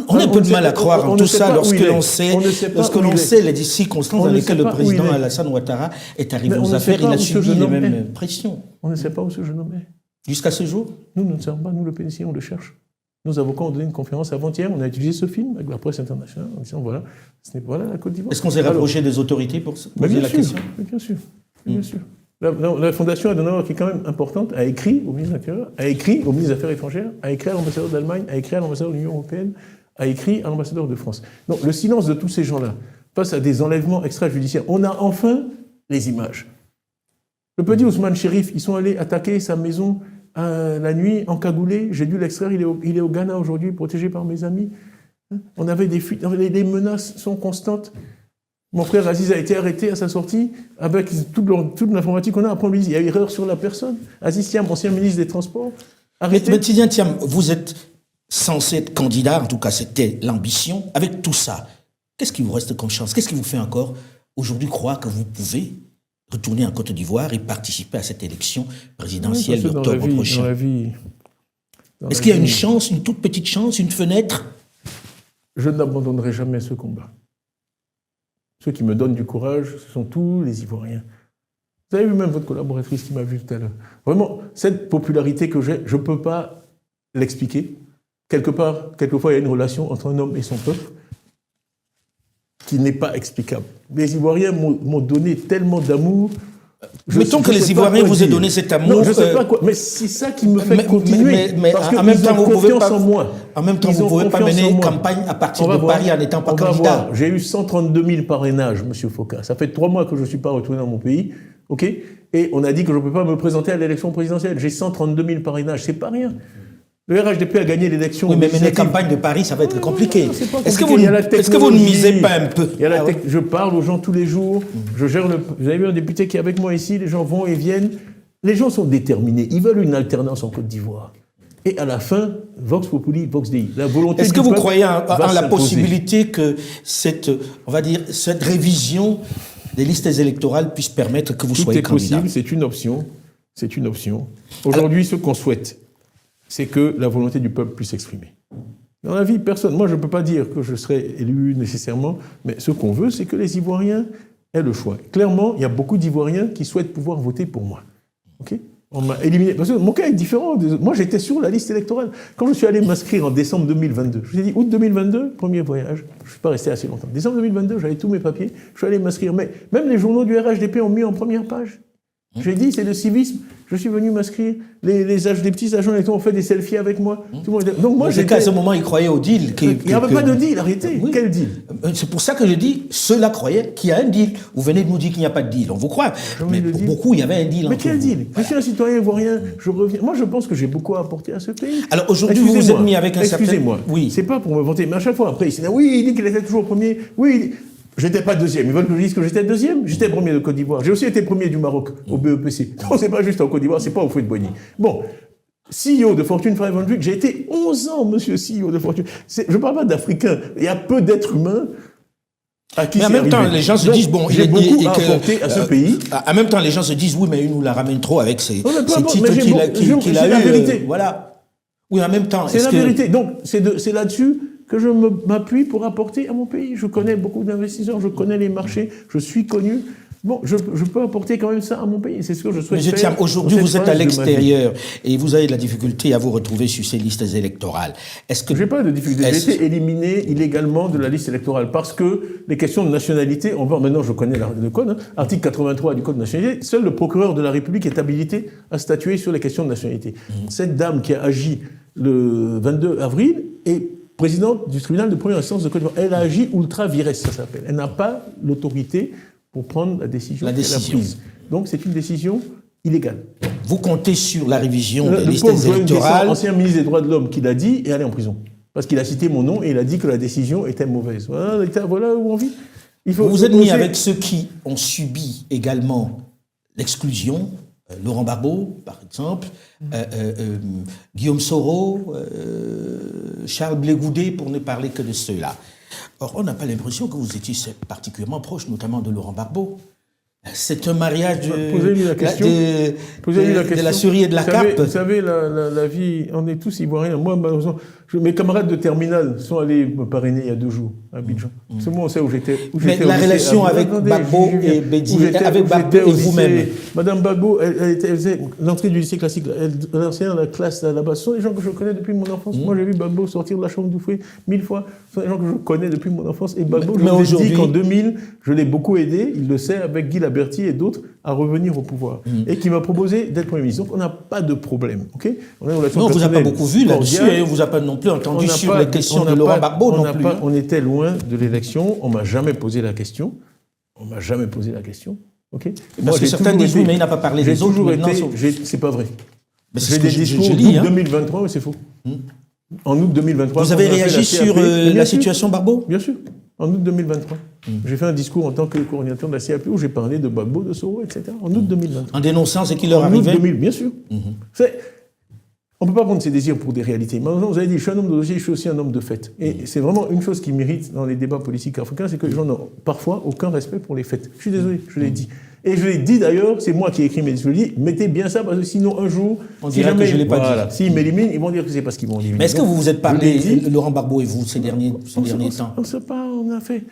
On a un peu de mal à croire en tout ça lorsque l'on sait les circonstances dans lesquelles le président Alassane Ouattara est arrivé aux affaires. Il a subi les mêmes pressions. On ne sait pas où ce jeune homme est. Jusqu'à ce jour? Nous ne savons pas, nous le pénitentiaire, on le cherche. Nos avocats ont donné une conférence avant-hier, on a utilisé ce film avec la presse internationale en disant voilà, voilà la Côte d'Ivoire. Est-ce qu'on s'est rapproché des autorités pour poser la question? Bien sûr, bien sûr. La Fondation Adenauer, qui est quand même importante, a écrit au ministre de l'Intérieur, a écrit au ministre des Affaires étrangères, a écrit à l'ambassadeur d'Allemagne, a écrit à l'ambassadeur de l'Union européenne, a écrit à l'ambassadeur de France. Donc le silence de tous ces gens-là face à des enlèvements extrajudiciaires, on a enfin les images. Le petit Ousmane Chérif, ils sont allés attaquer sa maison la nuit, encagoulé. J'ai dû l'extraire, il est au Ghana aujourd'hui, protégé par mes amis. On avait des fuites, les menaces sont constantes. Mon frère Aziz a été arrêté à sa sortie avec toute l'informatique qu'on a. Après, on lui dit, il y a erreur sur la personne. Aziz Thiam, ancien ministre des Transports, arrêté. Mais Tidjane Thiam, vous êtes censé être candidat, en tout cas c'était l'ambition. Avec tout ça, qu'est-ce qui vous reste comme chance? Qu'est-ce qui vous fait encore aujourd'hui croire que vous pouvez retourner en Côte d'Ivoire et participer à cette élection présidentielle d'octobre prochain? Est-ce qu'il y a une chance, une toute petite chance, une fenêtre? Je n'abandonnerai jamais ce combat. Ceux qui me donnent du courage, ce sont tous les Ivoiriens. Vous avez vu même votre collaboratrice qui m'a vu tout à l'heure. Vraiment, cette popularité que j'ai, je ne peux pas l'expliquer. Quelquefois, il y a une relation entre un homme et son peuple qui n'est pas explicable. Les Ivoiriens m'ont donné tellement d'amour. Mettons que les Ivoiriens vous aient donné cet amour. Non, je ne sais pas quoi. Mais c'est ça qui me fait continuer. Mais parce en même temps, vous pouvez pas. En moi. En même temps, vous ne pouvez pas mener campagne à partir de Paris en n'étant pas candidat. J'ai eu 132 000 parrainages, M. Foka. Ça fait 3 mois que je ne suis pas retourné dans mon pays. OK? Et on a dit que je ne peux pas me présenter à l'élection présidentielle. J'ai 132 000 parrainages. C'est pas rien. Le RHDP a gagné l'élection. Oui, mais mener campagne de Paris, ça va être compliqué. Est-ce que vous ne misez pas un peu? Je parle aux gens tous les jours. Je gère vous avez vu un député qui est avec moi ici. Les gens vont et viennent. Les gens sont déterminés. Ils veulent une alternance en Côte d'Ivoire. Et à la fin, Vox Populi, Vox Dei. La volonté. Est-ce que vous croyez en la possibilité que cette révision des listes électorales puisse permettre que vous soyez candidat? Tout est possible. C'est une option. C'est une option. Aujourd'hui, ce qu'on souhaite, c'est que la volonté du peuple puisse s'exprimer. Dans la vie, personne, moi je ne peux pas dire que je serai élu nécessairement, mais ce qu'on veut, c'est que les Ivoiriens aient le choix. Clairement, il y a beaucoup d'Ivoiriens qui souhaitent pouvoir voter pour moi. Okay? On m'a éliminé, parce que mon cas est différent. Moi j'étais sur la liste électorale. Quand je suis allé m'inscrire en décembre 2022, je vous ai dit août 2022, premier voyage, je ne suis pas resté assez longtemps. Décembre 2022, j'avais tous mes papiers, je suis allé m'inscrire. Mais même les journaux du RHDP ont mis en première page. J'ai dit, c'est le civisme. Je suis venu m'inscrire. Les petits agents électoraux ont fait des selfies avec moi. Tout le monde était... Donc moi, à ce moment, ils croyaient au deal. Il n'y avait pas de deal, arrêtez. Oui. Quel deal? C'est pour ça que je dis, ceux-là croyaient qu'il y a un deal. Vous venez de nous dire qu'il n'y a pas de deal. On vous croit. Mais pour beaucoup, il y avait un deal. Mais quel deal? Je suis un citoyen ivoirien. Je reviens. Moi, je pense que j'ai beaucoup à apporter à ce pays. Alors aujourd'hui, vous vous êtes mis avec un certain... Excusez-moi. Oui. C'est pas pour me vanter. Mais à chaque fois, après, il s'est dit, oui, il dit qu'il était toujours premier. Oui, j'étais pas deuxième. Ils veulent que je dise que j'étais deuxième. J'étais premier de Côte d'Ivoire. J'ai aussi été premier du Maroc au BEPC. Non, c'est pas juste en Côte d'Ivoire, c'est pas au Fouet de Boigny. Bon, CEO de Fortune 500, j'ai été 11 ans, monsieur CEO de Fortune. Je parle pas d'Africains. Il y a peu d'êtres humains à qui c'est arrivé. Mais en même temps, les gens se disent, bon, j'ai beaucoup à apporter à ce pays. En même temps, les gens se disent, oui, mais il nous la ramène trop avec ces titres qu'il a eu. C'est la vérité. Voilà. Oui, en même temps. C'est la vérité. Donc, c'est là-dessus que je m'appuie pour apporter à mon pays. Je connais beaucoup d'investisseurs, je connais les marchés, je suis connu. Bon, je peux apporter quand même ça à mon pays. C'est ce que je souhaite faire. Tiens, aujourd'hui, vous êtes à l'extérieur et vous avez de la difficulté à vous retrouver sur ces listes électorales. Est-ce que... Je n'ai pas de difficulté. J'ai été éliminé illégalement de la liste électorale parce que les questions de nationalité, maintenant je connais le code, article 83 du code de nationalité, seul le procureur de la République est habilité à statuer sur les questions de nationalité. Cette dame qui a agi le 22 avril est présidente du tribunal de première instance de Côte d'Ivoire. Elle a agi ultra vires, ça s'appelle. Elle n'a pas l'autorité pour prendre la décision qu'elle a prise. Donc c'est une décision illégale. Vous comptez sur la révision des listes électorales. Ancien ministre des Droits de l'Homme qui l'a dit et allé en prison. Parce qu'il a cité mon nom et il a dit que la décision était mauvaise. Voilà où on vit. Vous êtes mis avec ceux qui ont subi également l'exclusion Laurent Gbagbo, par exemple, Guillaume Soro, Charles Blé Goudet, pour ne parler que de ceux-là. Or, on n'a pas l'impression que vous étiez particulièrement proche, notamment de Laurent Gbagbo. C'est un mariage de la souris et de la carpe. Vous savez, la vie, on est tous ivoiriens. Moi, malheureusement, mes camarades de terminale sont allés me parrainer il y a 2 jours à Abidjan. C'est moi, on sait où j'étais. Mais la relation avec Gbagbo et Bédié, avec Gbagbo et vous-même. Madame Gbagbo, elle faisait l'entrée du lycée classique. Elle enseignait la classe là-bas. Ce sont des gens que je connais depuis mon enfance. Moi, j'ai vu Gbagbo sortir de la chambre d'Oufoué 1000 fois. Ce sont des gens que je connais depuis mon enfance. Et Gbagbo, je vous ai dit qu'en 2000, je l'ai beaucoup aidé, il le sait, avec Guy Laberty et d'autres, à revenir au pouvoir. Et qui m'a proposé d'être Premier ministre. Donc, on n'a pas de problème. Okay, on a une relation non, on ne vous a pas beaucoup vu là-dessus, et on ne vous a pas non plus entendu sur les questions de Laurent Gbagbo non plus. On était loin de l'élection, on ne m'a jamais posé la question. Okay. Parce que certains disent oui, mais il n'a pas parlé des autres. C'est pas vrai. J'ai des discours en août 2023, mais c'est faux. En août 2023. Vous avez réagi sur la situation Gbagbo ? Bien sûr. En août 2023. J'ai fait un discours en tant que coordinateur de la CAP où j'ai parlé de Gbagbo, de Soro, etc. En août 2023. En dénonçant ce qui leur arrivait ? Bien sûr. On ne peut pas prendre ses désirs pour des réalités. Maintenant, vous avez dit, je suis un homme de dossier, je suis aussi un homme de fait. Et c'est vraiment une chose qui mérite dans les débats politiques africains, c'est que les gens n'ont parfois aucun respect pour les faits. Je suis désolé, je l'ai dit. Et je l'ai dit d'ailleurs, c'est moi qui ai écrit mes discours, je dis, mettez bien ça, parce que sinon, un jour, on dirait que je ne l'ai pas dit. S'ils m'éliminent, ils vont dire que c'est parce qu'ils m'ont éliminé. Mais est-ce que vous vous êtes parlé, Laurent Gbagbo et vous, ces derniers temps ? On ne sait pas, on a fait...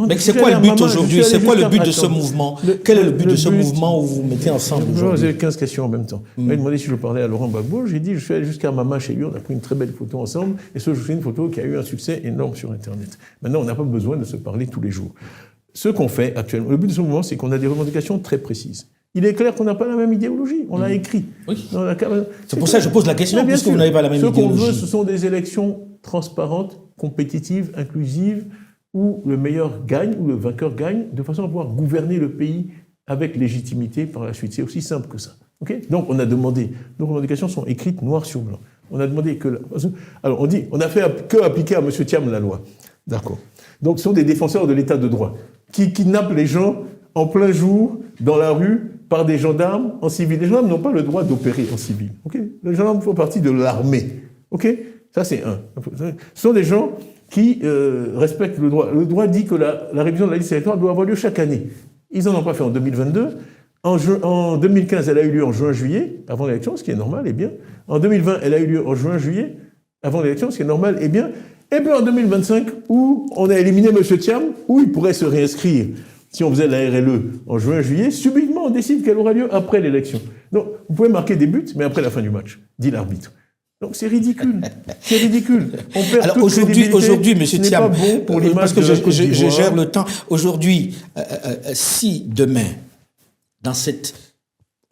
Mais c'est quoi le but aujourd'hui ? C'est quoi le but de ce mouvement ? Quel est le but de ce mouvement où vous mettez ensemble aujourd'hui ? J'avais 15 questions en même temps. Il m'a demandé si je parlais à Laurent Gbagbo. J'ai dit, je suis allé jusqu'à Mama chez lui, on a pris une très belle photo ensemble. Et je fais une photo qui a eu un succès énorme sur Internet. Maintenant, on n'a pas besoin de se parler tous les jours. Ce qu'on fait actuellement, le but de ce mouvement, c'est qu'on a des revendications très précises. Il est clair qu'on n'a pas la même idéologie. On l'a écrit. Oui. C'est pour ça que je pose la question, puisque vous n'avez pas la même idéologie. Ce qu'on veut, ce sont des élections transparentes, compétitives, inclusives, où le meilleur gagne, où le vainqueur gagne, de façon à pouvoir gouverner le pays avec légitimité par la suite. C'est aussi simple que ça. Okay ? Donc on a demandé, nos revendications sont écrites noir sur blanc. On a demandé que... Alors on dit, on n'a fait que appliquer à M. Thiam la loi. D'accord. Donc ce sont des défenseurs de l'état de droit, qui kidnappent les gens en plein jour, dans la rue, par des gendarmes en civil. Les gendarmes n'ont pas le droit d'opérer en civil. Okay ? Les gendarmes font partie de l'armée. Okay ? Ça c'est un. Ce sont des gens qui respectent le droit. Le droit dit que la révision de la liste électorale doit avoir lieu chaque année. Ils n'en ont pas fait en 2022. En 2015, elle a eu lieu en juin-juillet, avant l'élection, ce qui est normal et bien. En 2020, elle a eu lieu en juin-juillet, avant l'élection, ce qui est normal et bien. Et puis en 2025, où on a éliminé M. Thiam, où il pourrait se réinscrire. Si on faisait la RLE en juin-juillet, subitement, on décide qu'elle aura lieu après l'élection. Donc, vous pouvez marquer des buts, mais après la fin du match, dit l'arbitre. Donc c'est ridicule. C'est ridicule. On perd alors aujourd'hui, M. Thiam, bon pour parce que je gère le temps. Aujourd'hui, si demain, dans cette,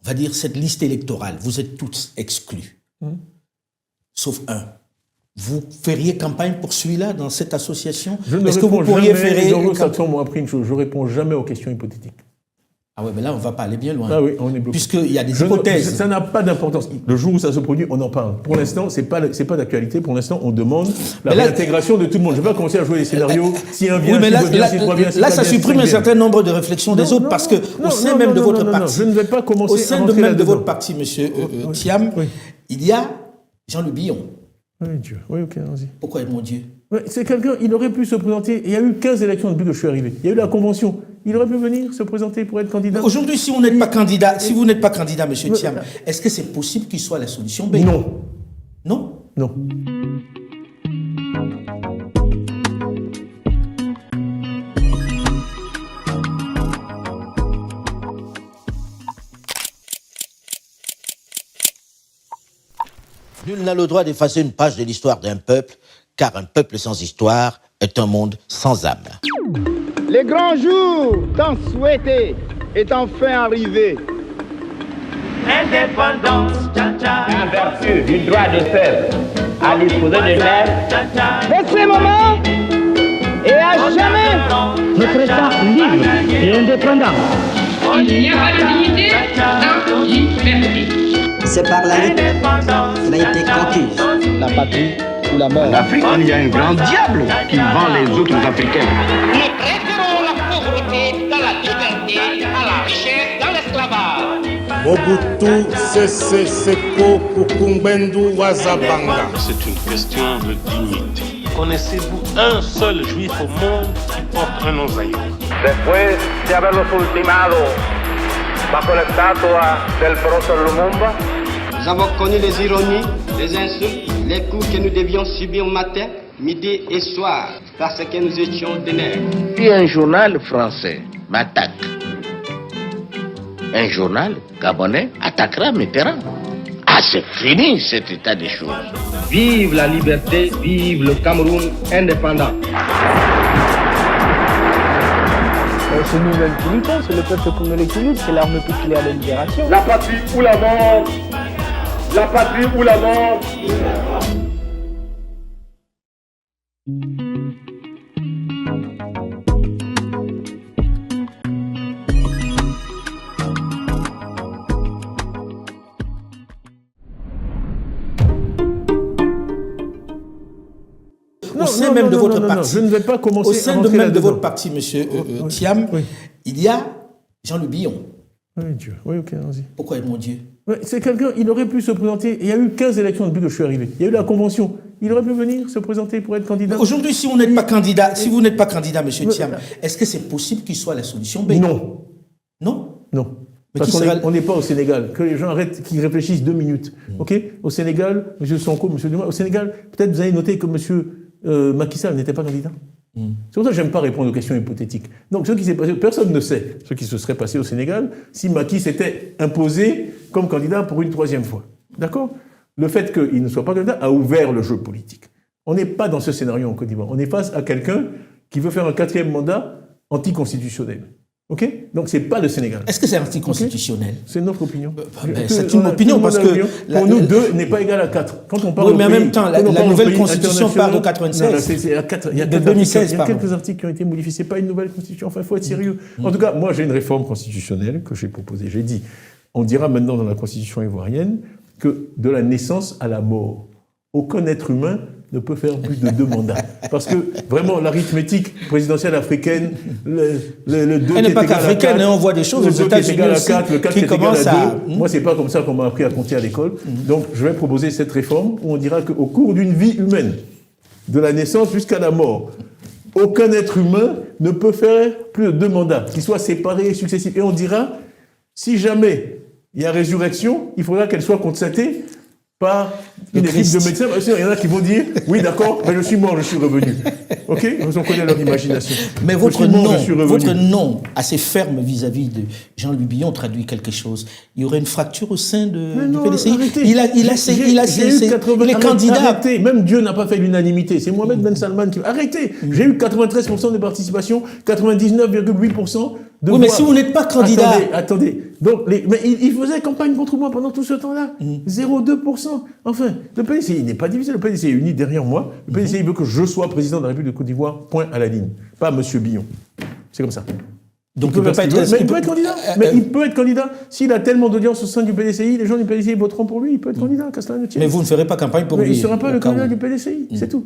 on va dire, cette liste électorale, vous êtes tous exclus, sauf un, vous feriez campagne pour celui-là dans cette association ? Est-ce que vous pourriez faire... Les anglo-saxons m'ont appris une chose, je ne réponds jamais aux questions hypothétiques. Ah oui, mais là, on va pas aller bien loin. Ah oui, on est bloqué. Puisqu'il y a des hypothèses. Ça n'a pas d'importance. Le jour où ça se produit, on en parle. Pour l'instant, c'est pas d'actualité. Pour l'instant, on demande la réintégration de tout le monde. Je ne vais pas commencer à jouer les scénarios. Si un vient, si deux viennent, là, ça supprime un certain nombre de réflexions des autres, parce qu'au sein même de votre parti, je ne vais pas commencer au sein même de votre parti, monsieur Thiam, il y a Jean-Louis Billon. Oui, Dieu. Oui, ok, allons-y. Pourquoi, mon Dieu ? C'est quelqu'un, il aurait pu se présenter. Il y a eu 15 élections depuis que je suis arrivé. Il y a eu la convention. Il aurait pu venir se présenter pour être candidat. Aujourd'hui, si vous n'êtes pas candidat, M. Thiam, est-ce que c'est possible qu'il soit la solution B ? Non. Non ? Non. Nul n'a le droit d'effacer une page de l'histoire d'un peuple, car un peuple sans histoire est un monde sans âme. Le grand jour tant souhaité est enfin arrivé. Indépendance, en vertu du droit de peuple à disposer de l'air. De ce moment et à jamais, notre État libre et indépendant. Il n'y a pas de dignité sans liberté. C'est par la lutte qu'elle a été conquise. La patrie ou la mort. En Afrique, il y a un grand diable qui vend les autres Africains. Nous préférons la pauvreté dans la liberté à la richesse dans l'esclavage. Mobutu Sese Seko Kukumbendu Wazabanga. C'est une question de dignité. Connaissez-vous un seul juif au monde qui porte un nom zaïre? Después de haberlos ultimado bajo la estatua del profesor Lumumba, nous avons connu les ironies, les insultes, les coups que nous devions subir matin, midi et soir parce que nous étions des nègres. Si un journal français m'attaque, un journal gabonais attaquera Mitterrand. Ah, c'est fini cet état des choses. Vive la liberté, vive le Cameroun indépendant. C'est nous-mêmes qui luttons, c'est le peuple congolais qui lutte, c'est l'arme populaire de libération. La patrie ou la mort, la patrie ou la mort. Au sein même de votre parti, je ne vais pas commencer au sein même de votre parti, monsieur Thiam, il y a Jean-Louis Billon. Oui, Dieu. Oui, ok, allons-y. Pourquoi mon Dieu? C'est quelqu'un, il aurait pu se présenter. Il y a eu 15 élections depuis que je suis arrivé. Il y a eu la convention. Il aurait pu venir se présenter pour être candidat. Aujourd'hui, si vous n'êtes pas candidat, vous n'êtes pas candidat, monsieur Thiam, est-ce que c'est possible qu'il soit la solution B? Non. Non? Non. Mais parce qu'on n'est pas au Sénégal. Que les gens arrêtent, qu'ils réfléchissent 2 minutes. Ok? Au Sénégal, monsieur Sonko, monsieur Duma, au Sénégal, peut-être vous avez noté que monsieur Macky Sall n'était pas candidat. C'est pour ça que j'aime pas répondre aux questions hypothétiques. Donc, ce qui s'est passé, personne ne sait ce qui se serait passé au Sénégal si Macky s'était imposé comme candidat pour une 3e fois. D'accord? Le fait qu'il ne soit pas candidat a ouvert le jeu politique. On n'est pas dans ce scénario en Côte d'Ivoire. On est face à quelqu'un qui veut faire un 4e mandat anticonstitutionnel. Ok? Donc, c'est pas le Sénégal. Est-ce que c'est anticonstitutionnel? Okay? C'est notre opinion. C'est une opinion parce que... Pour nous, 2 n'est pas égal à 4. Quand on parle oui, mais en même temps, la nouvelle constitution part de 96. Il y a 2016, il y a quelques articles qui ont été modifiés. C'est pas une nouvelle constitution. Enfin, il faut être sérieux. En tout cas, moi, j'ai une réforme constitutionnelle que j'ai proposée. J'ai dit, on dira maintenant dans la constitution ivoirienne que de la naissance à la mort, aucun être humain ne peut faire plus de 2 mandats. Parce que, vraiment, l'arithmétique présidentielle africaine, le 2 elle n'est pas qu'africaine, on voit des choses aux États-Unis aussi 4, le 4 qui est égal à 2. Moi, c'est pas comme ça qu'on m'a appris à compter à l'école. Donc, je vais proposer cette réforme où on dira qu'au cours d'une vie humaine, de la naissance jusqu'à la mort, aucun être humain ne peut faire plus de 2 mandats, qui soient séparés et successifs. Et on dira, si jamais il y a résurrection, il faudra qu'elle soit constatée par une équipe de médecins. Il y en a qui vont dire, oui, d'accord, mais je suis mort, je suis revenu. OK? On connaît leur imagination. Mais votre nom, assez ferme vis-à-vis de Jean-Louis Billon, traduit quelque chose. Il y aurait une fracture au sein du PDCI. Il est candidat. Arrêtez. Même Dieu n'a pas fait l'unanimité. C'est Mohamed Ben Salman qui... Arrêtez. J'ai eu 93% de participation, 99,8% de voix. Oui, mais si vous n'êtes pas candidat... Attendez. Donc, mais il faisait campagne contre moi pendant tout ce temps-là. 0,2%. Enfin, le PDCI n'est pas divisé. Le PDCI est uni derrière moi. Le PDCI veut que je sois président de la République de Côte d'Ivoire, point à la ligne. Pas M. Billon. C'est comme ça. Donc il peut être candidat. Mais il peut être candidat. S'il a tellement d'audience au sein du PDCI, les gens du PDCI voteront pour lui. Il peut être candidat. Mais vous ne ferez pas campagne pour lui. Il ne sera pas le candidat du PDCI. C'est tout.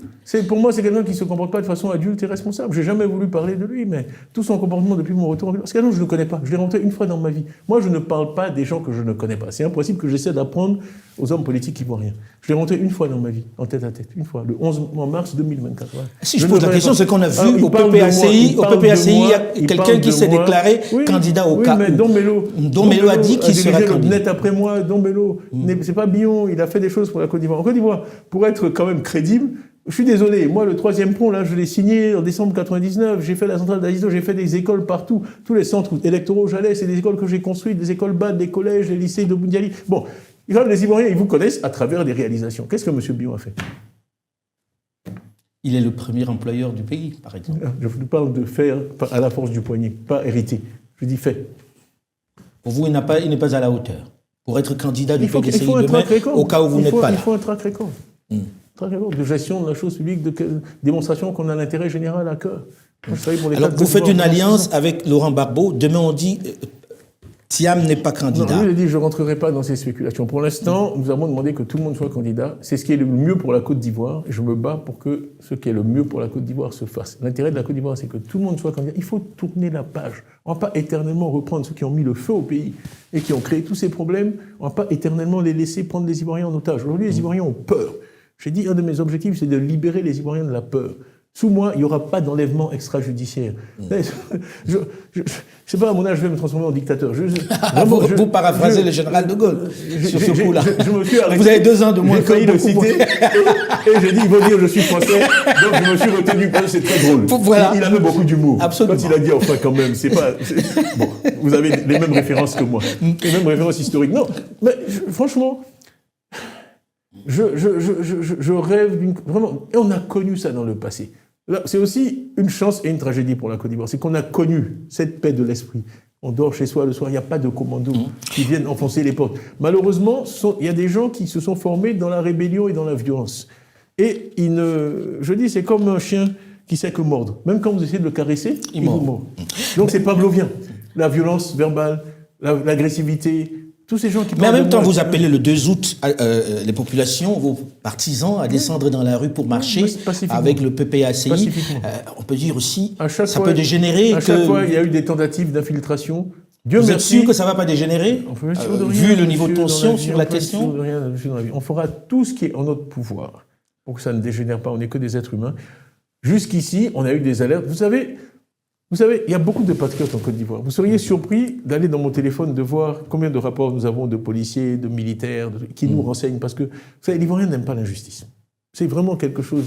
Pour moi, c'est quelqu'un qui ne se comporte pas de façon adulte et responsable. Je n'ai jamais voulu parler de lui, mais tout son comportement depuis mon retour en ville. Parce que je ne le connais pas. Je l'ai rencontré une fois dans ma vie. Moi, je ne parle pas des gens que je ne connais pas. C'est un principe que j'essaie d'apprendre aux hommes politiques ivoiriens. Je l'ai rencontré une fois dans ma vie, en tête à tête. Une fois, le 11 mars 2024. Ouais. Si je pose la question, c'est qu'on a vu au PPACI, il y a quelqu'un qui s'est déclaré candidat au cas. Oui, mais Dombello a dit qu'il sera candidat. Net après moi, Dombello, c'est pas Billon, il a fait des choses pour la Côte d'Ivoire. En Côte d'Ivoire, pour être quand même crédible, je suis désolé, moi le 3e pont, là, je l'ai signé en décembre 99, j'ai fait la centrale d'Azizo, j'ai fait des écoles partout, tous les centres électoraux où j'allais, c'est des écoles que j'ai construites, des écoles BAD, des collèges, des lycées de Boundiali. Bon, les Ivoiriens, ils vous connaissent à travers des réalisations. Qu'est-ce que M. Billon a fait? Il est le premier employeur du pays, par exemple. Je vous parle de faire à la force du poignet, pas hérité. Je dis fait. Pour vous, il n'est pas à la hauteur. Pour être candidat du PDCI demain, au cas où vous n'êtes pas là. Il faut un track record. De gestion de la chose publique, de démonstration qu'on a l'intérêt général à cœur. Alors, vous faites une alliance avec Laurent Gbagbo. Demain, on dit Thiam n'est pas candidat. Non, je l'ai dit, je ne rentrerai pas dans ces spéculations. Pour l'instant, nous avons demandé que tout le monde soit candidat. C'est ce qui est le mieux pour la Côte d'Ivoire. Et je me bats pour que ce qui est le mieux pour la Côte d'Ivoire se fasse. L'intérêt de la Côte d'Ivoire, c'est que tout le monde soit candidat. Il faut tourner la page. On ne va pas éternellement reprendre ceux qui ont mis le feu au pays et qui ont créé tous ces problèmes. On ne va pas éternellement les laisser prendre les Ivoiriens en otage. Aujourd'hui, les Ivoiriens ont peur. J'ai dit, un de mes objectifs, c'est de libérer les Ivoiriens de la peur. Sous moi, il n'y aura pas d'enlèvement extrajudiciaire. Je sais pas, à mon âge, je vais me transformer en dictateur. Vous paraphrasez le général de Gaulle sur ce coup-là. Je me suis arrêté. Vous avez 2 ans de moins. J'ai failli le citer. Et j'ai dit, il faut dire je suis français. Donc je me suis retenu parce que c'est très drôle. Voilà. Il avait beaucoup d'humour. Absolument. Quand il a dit, enfin, quand même, c'est pas. Bon, vous avez les mêmes références que moi. Les mêmes références historiques. Non, mais franchement. Je rêve d'une... Vraiment, et on a connu ça dans le passé. Là, c'est aussi une chance et une tragédie pour la Côte d'Ivoire. C'est qu'on a connu cette paix de l'esprit. On dort chez soi le soir, il n'y a pas de commando qui viennent enfoncer les portes. Malheureusement, il y a des gens qui se sont formés dans la rébellion et dans la violence. Et je dis, c'est comme un chien qui sait que mordre. Même quand vous essayez de le caresser, il vous mord. Donc c'est pavlovien. La violence verbale, l'agressivité... Tous ces gens qui mais en même temps, vous appelez le 2 août les populations, vos partisans, à descendre dans la rue pour marcher avec le PPACI. On peut dire aussi, ça peut dégénérer. À chaque fois, il y a eu des tentatives d'infiltration. Dieu merci. Vous êtes sûr que ça ne va pas dégénérer vu le niveau de tension sur la question? On fera tout ce qui est en notre pouvoir pour que ça ne dégénère pas. On n'est que des êtres humains. Jusqu'ici, on a eu des alertes. Vous savez, il y a beaucoup de patriotes en Côte d'Ivoire. Vous seriez surpris d'aller dans mon téléphone, de voir combien de rapports nous avons de policiers, de militaires, qui nous renseignent. Parce que, vous savez, l'Ivoirien n'aime pas l'injustice. C'est vraiment quelque chose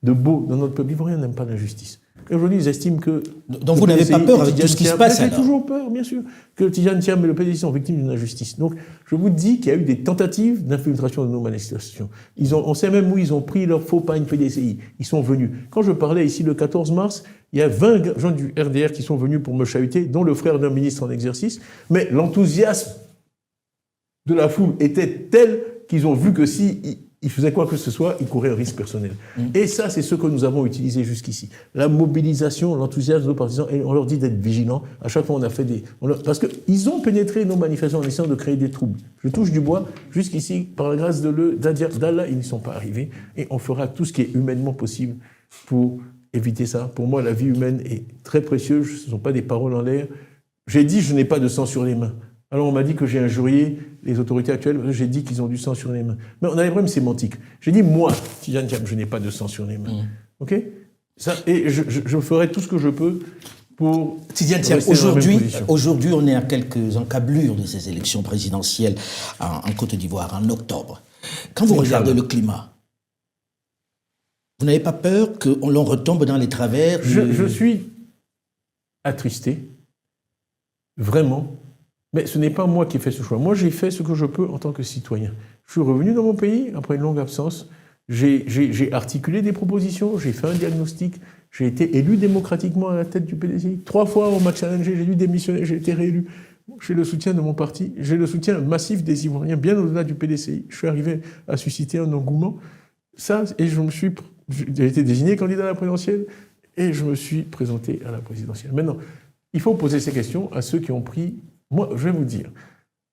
de beau dans notre peuple. L'Ivoirien n'aime pas l'injustice. Et aujourd'hui, ils estiment que... Donc vous n'avez pas peur avec tout ce qui se passe, alors? J'ai toujours peur, bien sûr, que Tidjane Thiam et le PDC sont victimes d'une injustice. Donc, je vous dis qu'il y a eu des tentatives d'infiltration de nos manifestations. On sait même où ils ont pris leur faux pagne PDCI. Ils sont venus. Quand je parlais ici le 14 mars, il y a 20 gens du RDR qui sont venus pour me chahuter, dont le frère d'un ministre en exercice. Mais l'enthousiasme de la foule était tel qu'ils ont vu que s'ils faisaient quoi que ce soit, ils couraient un risque personnel. Et ça, c'est ce que nous avons utilisé jusqu'ici. La mobilisation, l'enthousiasme de nos partisans, et on leur dit d'être vigilants. À chaque fois, on a fait parce qu'ils ont pénétré nos manifestations en essayant de créer des troubles. Je touche du bois. Jusqu'ici, par la grâce d'Allah, ils n'y sont pas arrivés. Et on fera tout ce qui est humainement possible pour éviter ça. Pour moi, la vie humaine est très précieuse. Ce ne sont pas des paroles en l'air. J'ai dit, je n'ai pas de sang sur les mains. Alors on m'a dit que j'ai injurié les autorités actuelles, j'ai dit qu'ils ont du sang sur les mains. Mais on a des problèmes sémantiques. J'ai dit, moi, Tidjane Thiam, je n'ai pas de sang sur les mains. OK ? Ça, et je ferai tout ce que je peux pour... Tidjane Thiam, aujourd'hui, on est à quelques encablures de ces élections présidentielles en Côte d'Ivoire, en octobre. Quand vous regardez le climat, vous n'avez pas peur qu'on l'on retombe dans les travers je suis attristé, vraiment. Mais ce n'est pas moi qui ai fait ce choix. Moi, j'ai fait ce que je peux en tant que citoyen. Je suis revenu dans mon pays après une longue absence. J'ai articulé des propositions, j'ai fait un diagnostic. J'ai été élu démocratiquement à la tête du PDCI. 3 fois, on m'a challengé, j'ai dû démissionner, j'ai été réélu. J'ai le soutien de mon parti, j'ai le soutien massif des Ivoiriens, bien au-delà du PDCI. Je suis arrivé à susciter un engouement. Ça, et j'ai été désigné candidat à la présidentielle et je me suis présenté à la présidentielle. Maintenant, il faut poser ces questions à ceux qui ont pris... Moi, je vais vous dire,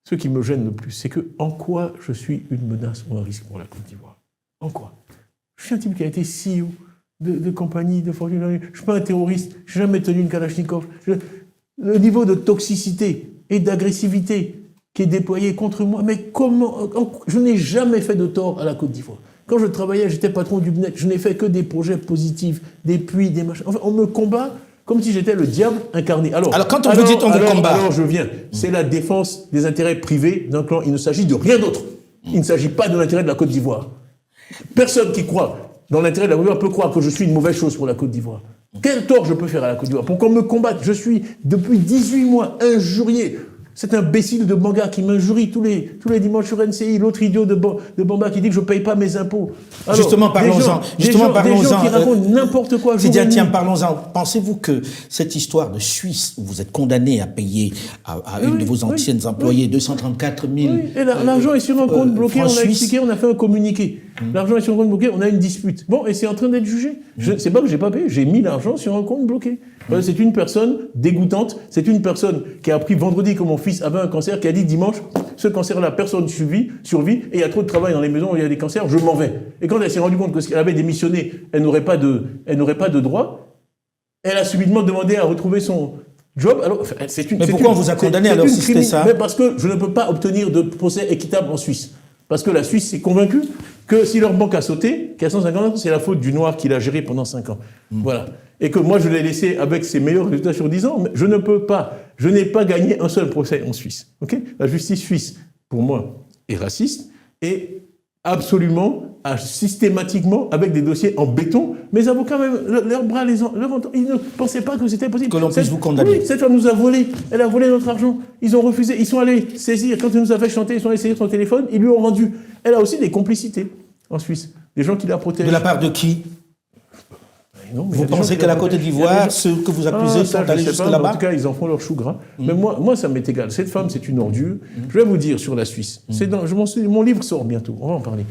ce qui me gêne le plus, c'est que en quoi je suis une menace ou un risque pour la Côte d'Ivoire? En quoi? Je suis un type qui a été CEO de compagnie, de fortune. Je ne suis pas un terroriste, je n'ai jamais tenu une Kalachnikov. Le niveau de toxicité et d'agressivité qui est déployé contre moi, mais comment? Je n'ai jamais fait de tort à la Côte d'Ivoire. Quand je travaillais, j'étais patron du BNET, je n'ai fait que des projets positifs, des puits, des machins. Enfin, on me combat comme si j'étais le diable incarné. Alors quand vous dites on vous combat... Alors je viens. C'est la défense des intérêts privés d'un clan. Il ne s'agit de rien d'autre. Il ne s'agit pas de l'intérêt de la Côte d'Ivoire. Personne qui croit dans l'intérêt de la Côte d'Ivoire peut croire que je suis une mauvaise chose pour la Côte d'Ivoire. Quel tort je peux faire à la Côte d'Ivoire pour qu'on me combatte? Je suis, depuis 18 mois, injurié. Cet imbécile de Banga qui m'injurie tous les dimanches sur NCI, l'autre idiot de Bamba qui dit que je ne paye pas mes impôts. Alors, justement, parlons-en. Des gens qui racontent n'importe quoi. Tiens, parlons-en. Pensez-vous que cette histoire de Suisse, où vous êtes condamné à payer à une de vos anciennes employées 234 000 et l'argent est sur un compte bloqué, on a expliqué, on a fait un communiqué. L'argent est sur un compte bloqué, on a une dispute. Bon, et c'est en train d'être jugé. C'est pas que j'ai pas payé, j'ai mis l'argent sur un compte bloqué. C'est une personne dégoûtante, c'est une personne qui a appris vendredi que mon fils avait un cancer, qui a dit dimanche, ce cancer-là, personne survit, et il y a trop de travail dans les maisons où il y a des cancers, je m'en vais. Et quand elle s'est rendue compte que qu'elle avait démissionné, elle n'aurait pas de droit, elle a subitement demandé à retrouver son job. Alors, mais pourquoi on vous a condamné alors si c'était ça? Mais parce que je ne peux pas obtenir de procès équitable en Suisse. Parce que la Suisse s'est convaincue que si leur banque a sauté, qu'à 150 ans, c'est la faute du noir qui l'a géré pendant 5 ans. Voilà. Et que moi, je l'ai laissé avec ses meilleurs résultats sur 10 ans, mais je ne peux pas. Je n'ai pas gagné un seul procès en Suisse. Okay ? La justice suisse, pour moi, est raciste et absolument, systématiquement, avec des dossiers en béton. Mes avocats, même, leurs bras, ils ne pensaient pas que c'était possible. Que l'on puisse vous condamner. Oui, cette femme nous a volé. Elle a volé notre argent. Ils ont refusé. Ils sont allés saisir. Quand elle nous a fait chanter, ils sont allés saisir son téléphone. Ils lui ont rendu. Elle a aussi des complicités en Suisse. Des gens qui la protègent. De la part de qui? Non, vous pensez qu'à la Côte d'Ivoire, ceux que vous accusez sont allés jusque là-bas? En tout cas, ils en font leur chou gras. Mais moi, ça m'est égal. Cette femme, c'est une ordure. Je vais vous dire sur la Suisse. Mon livre sort bientôt. On va en parler.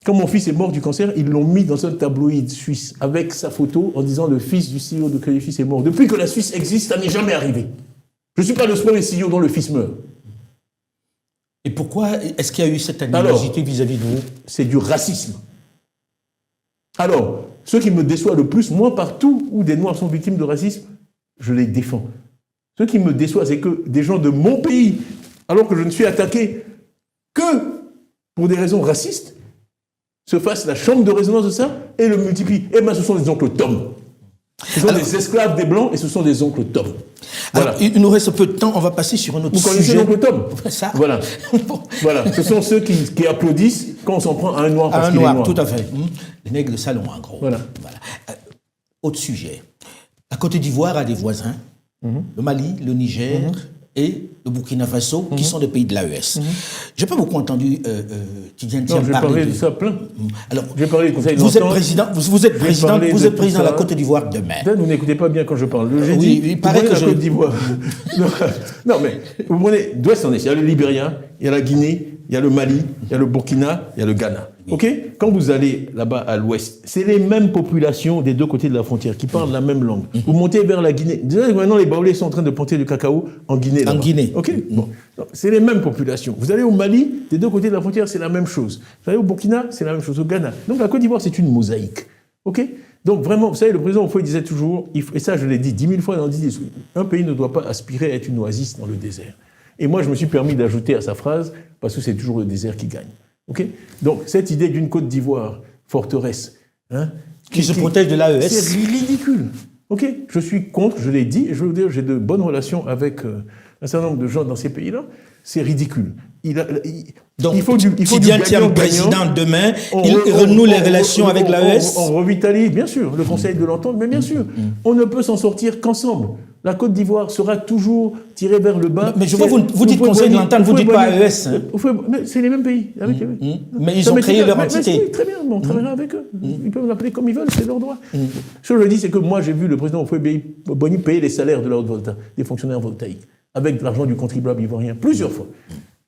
Quand mon fils est mort du cancer, ils l'ont mis dans un tabloïd suisse avec sa photo en disant le fils du CEO de Crédit Suisse est mort. Depuis que la Suisse existe, ça n'est jamais arrivé. Je ne suis pas le premier CEO dont le fils meurt. Et pourquoi est-ce qu'il y a eu cette animosité vis-à-vis de vous? C'est du racisme. Alors, ce qui me déçoit le plus, moi, partout où des Noirs sont victimes de racisme, je les défends. Ce qui me déçoit, c'est que des gens de mon pays, alors que je ne suis attaqué que pour des raisons racistes, se fassent la chambre de résonance de ça et le multiplient. Eh bien, ce sont des oncles Tom. Ce sont des esclaves des Blancs et ce sont des oncles Tom. Voilà. Alors, il nous reste peu de temps, on va passer sur un autre sujet. Vous connaissez l'oncle Tom? Ça. Voilà. Voilà. Ce sont ceux qui applaudissent quand on s'en prend à un noir parce qu'il est noir. Tout à fait. Les nègres de salon, en gros. Voilà. Autre sujet. La Côte d'Ivoire a des voisins, le Mali, le Niger et le Burkina Faso, qui sont des pays de l'AES. Je n'ai pas beaucoup entendu Tidjane Thiam parler de ça plein. Alors, j'ai parlé du Conseil vous êtes président, vous êtes président de la Côte d'Ivoire demain. Vous n'écoutez pas bien quand je parle. Oui, il paraît que la Côte d'Ivoire. Non, mais vous prenez d'ouest en est. Il y a le Libéria, il y a la Guinée, il y a le Mali, il y a le Burkina, il y a le Ghana. Ok ? Quand vous allez là-bas à l'ouest, c'est les mêmes populations des deux côtés de la frontière qui parlent la même langue. Vous montez vers la Guinée. Déjà, maintenant, les Baoulés sont en train de planter du cacao en Guinée. En Guinée. Ok ? Bon. C'est les mêmes populations. Vous allez au Mali, des deux côtés de la frontière, c'est la même chose. Vous allez au Burkina, c'est la même chose. Au Ghana. Donc la Côte d'Ivoire, c'est une mosaïque. Ok ? Donc vraiment, vous savez, le président Houphouët disait toujours, et ça je l'ai dit 10 000 fois dans 10 discours, un pays ne doit pas aspirer à être une oasis dans le désert. Et moi, je me suis permis d'ajouter à sa phrase, parce que c'est toujours le désert qui gagne. Okay ? Donc, cette idée d'une Côte d'Ivoire forteresse, qui se protège de l'AES, c'est ridicule. Ok ? Je suis contre, je l'ai dit, et je veux dire, j'ai de bonnes relations avec un certain nombre de gens dans ces pays-là. C'est ridicule. Donc, il faut du gagnant président demain, il renoue les relations avec l'AES. On revitalise, bien sûr, le Conseil de l'entente, mais bien sûr, on ne peut s'en sortir qu'ensemble. La Côte d'Ivoire sera toujours tirée vers le bas. Mais je vois, vous dites Conseil de l'entente, vous ne dites pas AES. Mais c'est les mêmes pays. Mais ils ont créé leur entité. Oui, très bien, on travaillera avec eux. Ils peuvent l'appeler comme ils veulent, c'est leur droit. Ce que je dis, c'est que moi, j'ai vu le président Houphouët-Boigny payer les salaires de la Haute-Volta, des fonctionnaires voltaïques, avec de l'argent du contribuable ivoirien, plusieurs fois.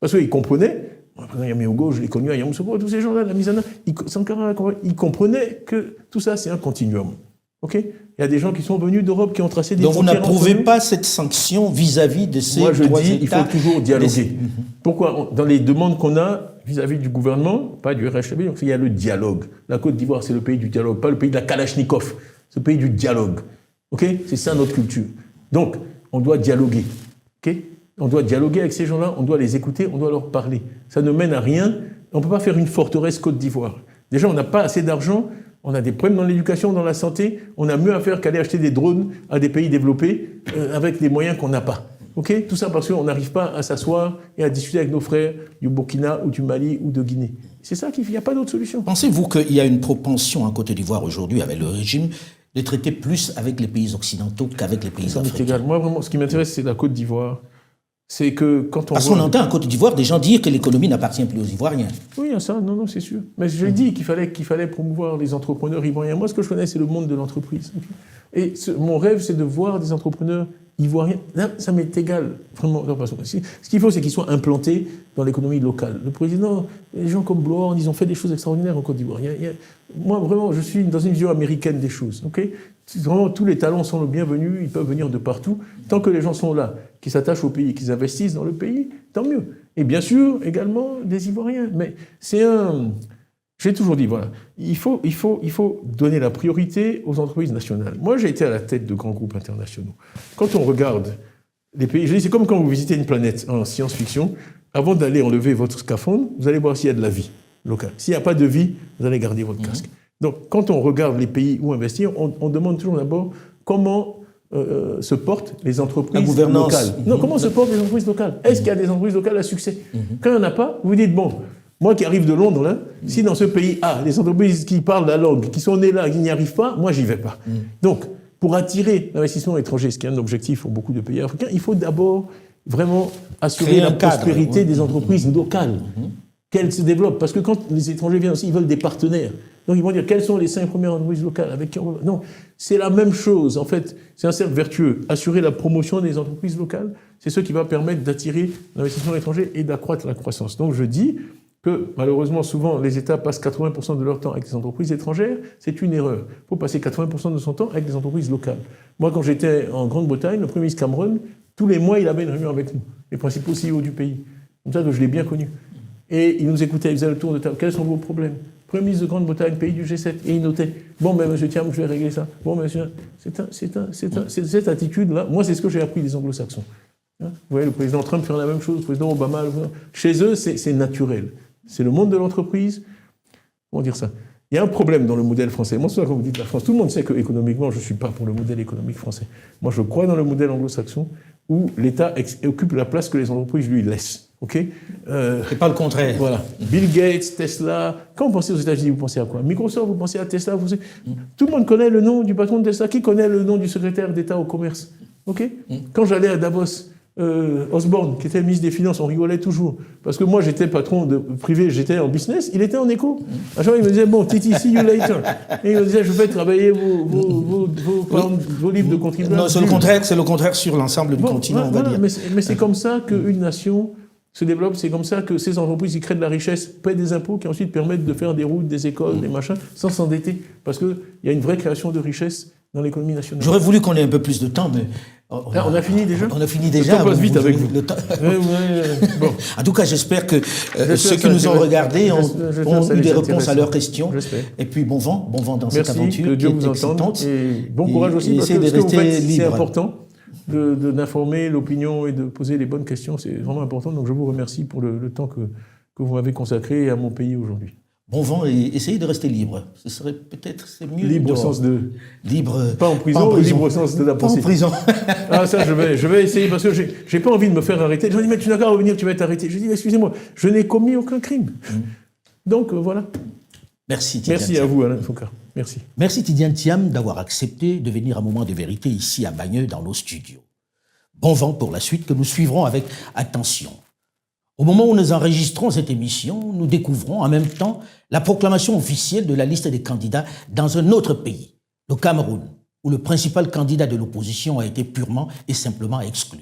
Parce qu'ils comprenaient, le président Yamoussoukro, je l'ai connu à Yamoussoukro, tous ces gens-là, la Misana, ils comprenaient que tout ça, c'est un continuum. Okay ? Il y a des gens qui sont venus d'Europe, qui ont tracé des frontières. Donc vous n'approuvez pas cette sanction vis-à-vis de ces trois États. Moi je dis, il faut toujours dialoguer. Pourquoi ? Dans les demandes qu'on a vis-à-vis du gouvernement, pas du RHB, il y a le dialogue. La Côte d'Ivoire, c'est le pays du dialogue, pas le pays de la Kalachnikov. C'est le pays du dialogue. Okay ? C'est ça notre culture. Donc, on doit dialoguer. Okay ? On doit dialoguer avec ces gens-là, on doit les écouter, on doit leur parler. Ça ne mène à rien. On ne peut pas faire une forteresse Côte d'Ivoire. Déjà, on n'a pas assez d'argent. On a des problèmes dans l'éducation, dans la santé. On a mieux à faire qu'aller acheter des drones à des pays développés avec des moyens qu'on n'a pas. Okay ? Tout ça parce qu'on n'arrive pas à s'asseoir et à discuter avec nos frères du Burkina ou du Mali ou de Guinée. C'est ça qu'il n'y a pas d'autre solution. Pensez-vous qu'il y a une propension en Côte d'Ivoire aujourd'hui avec le régime de traiter plus avec les pays occidentaux qu'avec les pays africains? C'est égal. Moi, vraiment, ce qui m'intéresse, c'est la Côte d'Ivoire. C'est que quand on Parce qu'on entend en Côte d'Ivoire des gens dire que l'économie n'appartient plus aux Ivoiriens. Oui, ça, non, c'est sûr. Mais j'ai dit qu'il fallait promouvoir les entrepreneurs ivoiriens. Moi, ce que je connais, c'est le monde de l'entreprise. Et mon rêve, c'est de voir des entrepreneurs ivoiriens, là, ça m'est égal, vraiment. Ce qu'il faut, c'est qu'ils soient implantés dans l'économie locale. Le président, les gens comme Bloorn, ils ont fait des choses extraordinaires en Côte d'Ivoire. Moi, vraiment, je suis dans une vision américaine des choses. Okay, vraiment, tous les talents sont le bienvenu, ils peuvent venir de partout. Tant que les gens sont là, qui s'attachent au pays, qu'ils investissent dans le pays, tant mieux. Et bien sûr, également, des Ivoiriens. Mais c'est un... J'ai toujours dit, voilà, il faut donner la priorité aux entreprises nationales. Moi, j'ai été à la tête de grands groupes internationaux. Quand on regarde les pays, je dis, c'est comme quand vous visitez une planète en science-fiction, avant d'aller enlever votre scaphandre, vous allez voir s'il y a de la vie locale. S'il n'y a pas de vie, vous allez garder votre casque. Donc, quand on regarde les pays où investir, on demande toujours d'abord comment se portent les entreprises locales. Non, comment se portent les entreprises locales? Est-ce qu'il y a des entreprises locales à succès? Quand il n'y en a pas, vous dites, bon... Moi qui arrive de Londres, là, si dans ce pays A, des entreprises qui parlent la langue, qui sont nées là, qui n'y arrivent pas, moi j'y vais pas. Donc, pour attirer l'investissement étranger, ce qui est un objectif pour beaucoup de pays africains, il faut d'abord vraiment assurer la prospérité des entreprises locales, qu'elles se développent. Parce que quand les étrangers viennent aussi, ils veulent des partenaires. Donc ils vont dire, quelles sont les 5 premières entreprises locales avec qui on va... Non, c'est la même chose. En fait, c'est un cercle vertueux. Assurer la promotion des entreprises locales, c'est ce qui va permettre d'attirer l'investissement étranger et d'accroître la croissance. Donc je dis que malheureusement, souvent, les États passent 80% de leur temps avec des entreprises étrangères, c'est une erreur. Il faut passer 80% de son temps avec des entreprises locales. Moi, quand j'étais en Grande-Bretagne, le Premier ministre Cameron, tous les mois, il avait une réunion avec nous, les principaux CEO du pays. Comme ça que je l'ai bien connu. Et il nous écoutait, il faisait le tour de table. Quels sont vos problèmes? Premier ministre de Grande-Bretagne, pays du G7, et il notait. Bon, ben, monsieur Thiam, je vais régler ça. Bon, monsieur, c'est cette attitude-là. Moi, c'est ce que j'ai appris des Anglo-Saxons. Vous voyez, le président Trump fait la même chose, le président Obama. Chez eux, c'est naturel. C'est le monde de l'entreprise. Comment dire ça? Il y a un problème dans le modèle français. Moi, c'est ça quand vous dites la France. Tout le monde sait qu'économiquement, je ne suis pas pour le modèle économique français. Moi, je crois dans le modèle anglo-saxon où l'État occupe la place que les entreprises lui laissent. OK? C'est pas le contraire. Voilà. Bill Gates, Tesla. Quand vous pensez aux États-Unis, vous pensez à quoi? Microsoft, vous pensez à Tesla. Tout le monde connaît le nom du patron de Tesla. Qui connaît le nom du secrétaire d'État au commerce? OK? Quand j'allais à Davos, Osborne, qui était le ministre des Finances, on rigolait toujours. Parce que moi, j'étais patron de privé, j'étais en business, il était en éco. À chaque fois, il me disait, bon, Titi, see you later. Et il me disait, je vais travailler vos livres de contribuables. Non, c'est le contraire sur l'ensemble du continent, on va dire. Mais c'est comme ça qu'une nation se développe, c'est comme ça que ces entreprises qui créent de la richesse paient des impôts qui ensuite permettent de faire des routes, des écoles, des machins, sans s'endetter. Parce qu'il y a une vraie création de richesse dans l'économie nationale. J'aurais voulu qu'on ait un peu plus de temps, mais... On a fini déjà? On a fini déjà. Le temps passe vite avec vous. Bon. En tout cas, j'espère que ceux qui nous ont regardés ont eu des réponses à leurs questions. Et puis bon vent dans cette aventure. Que Dieu vous entende. Et bon courage aussi, parce que ce que vous faites, c'est important d'informer l'opinion et de poser les bonnes questions. C'est vraiment important. Donc je vous remercie pour le temps que vous m'avez consacré à mon pays aujourd'hui. Bon vent et essayez de rester libre. Ce serait peut-être mieux. Libre au sens de... Libre... Pas en prison, libre au sens de la pensée. Pas en prison. Ah, ça, je vais essayer, parce que j'ai pas envie de me faire arrêter. Je me dis, mais tu n'as qu'à revenir, tu vas être arrêté. Je dis, excusez-moi, je n'ai commis aucun crime. Donc, voilà. Merci, Tidiane. Merci à vous, Alain Foucault. Merci. Merci, Tidiane Thiam, d'avoir accepté de venir à Moment de Vérité ici à Bagneux, dans nos studios. Bon vent pour la suite que nous suivrons avec attention. Au moment où nous enregistrons cette émission, nous découvrons en même temps la proclamation officielle de la liste des candidats dans un autre pays, le Cameroun, où le principal candidat de l'opposition a été purement et simplement exclu.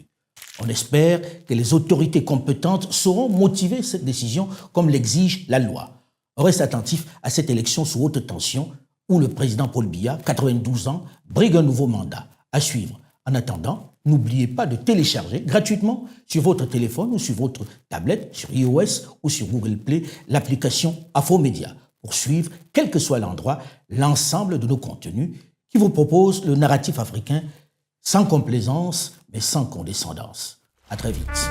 On espère que les autorités compétentes sauront motiver cette décision comme l'exige la loi. On reste attentif à cette élection sous haute tension où le président Paul Biya, 92 ans, brigue un nouveau mandat. À suivre. En attendant, n'oubliez pas de télécharger gratuitement sur votre téléphone ou sur votre tablette, sur iOS ou sur Google Play, l'application Afromédia pour suivre, quel que soit l'endroit, l'ensemble de nos contenus qui vous proposent le narratif africain sans complaisance mais sans condescendance. À très vite.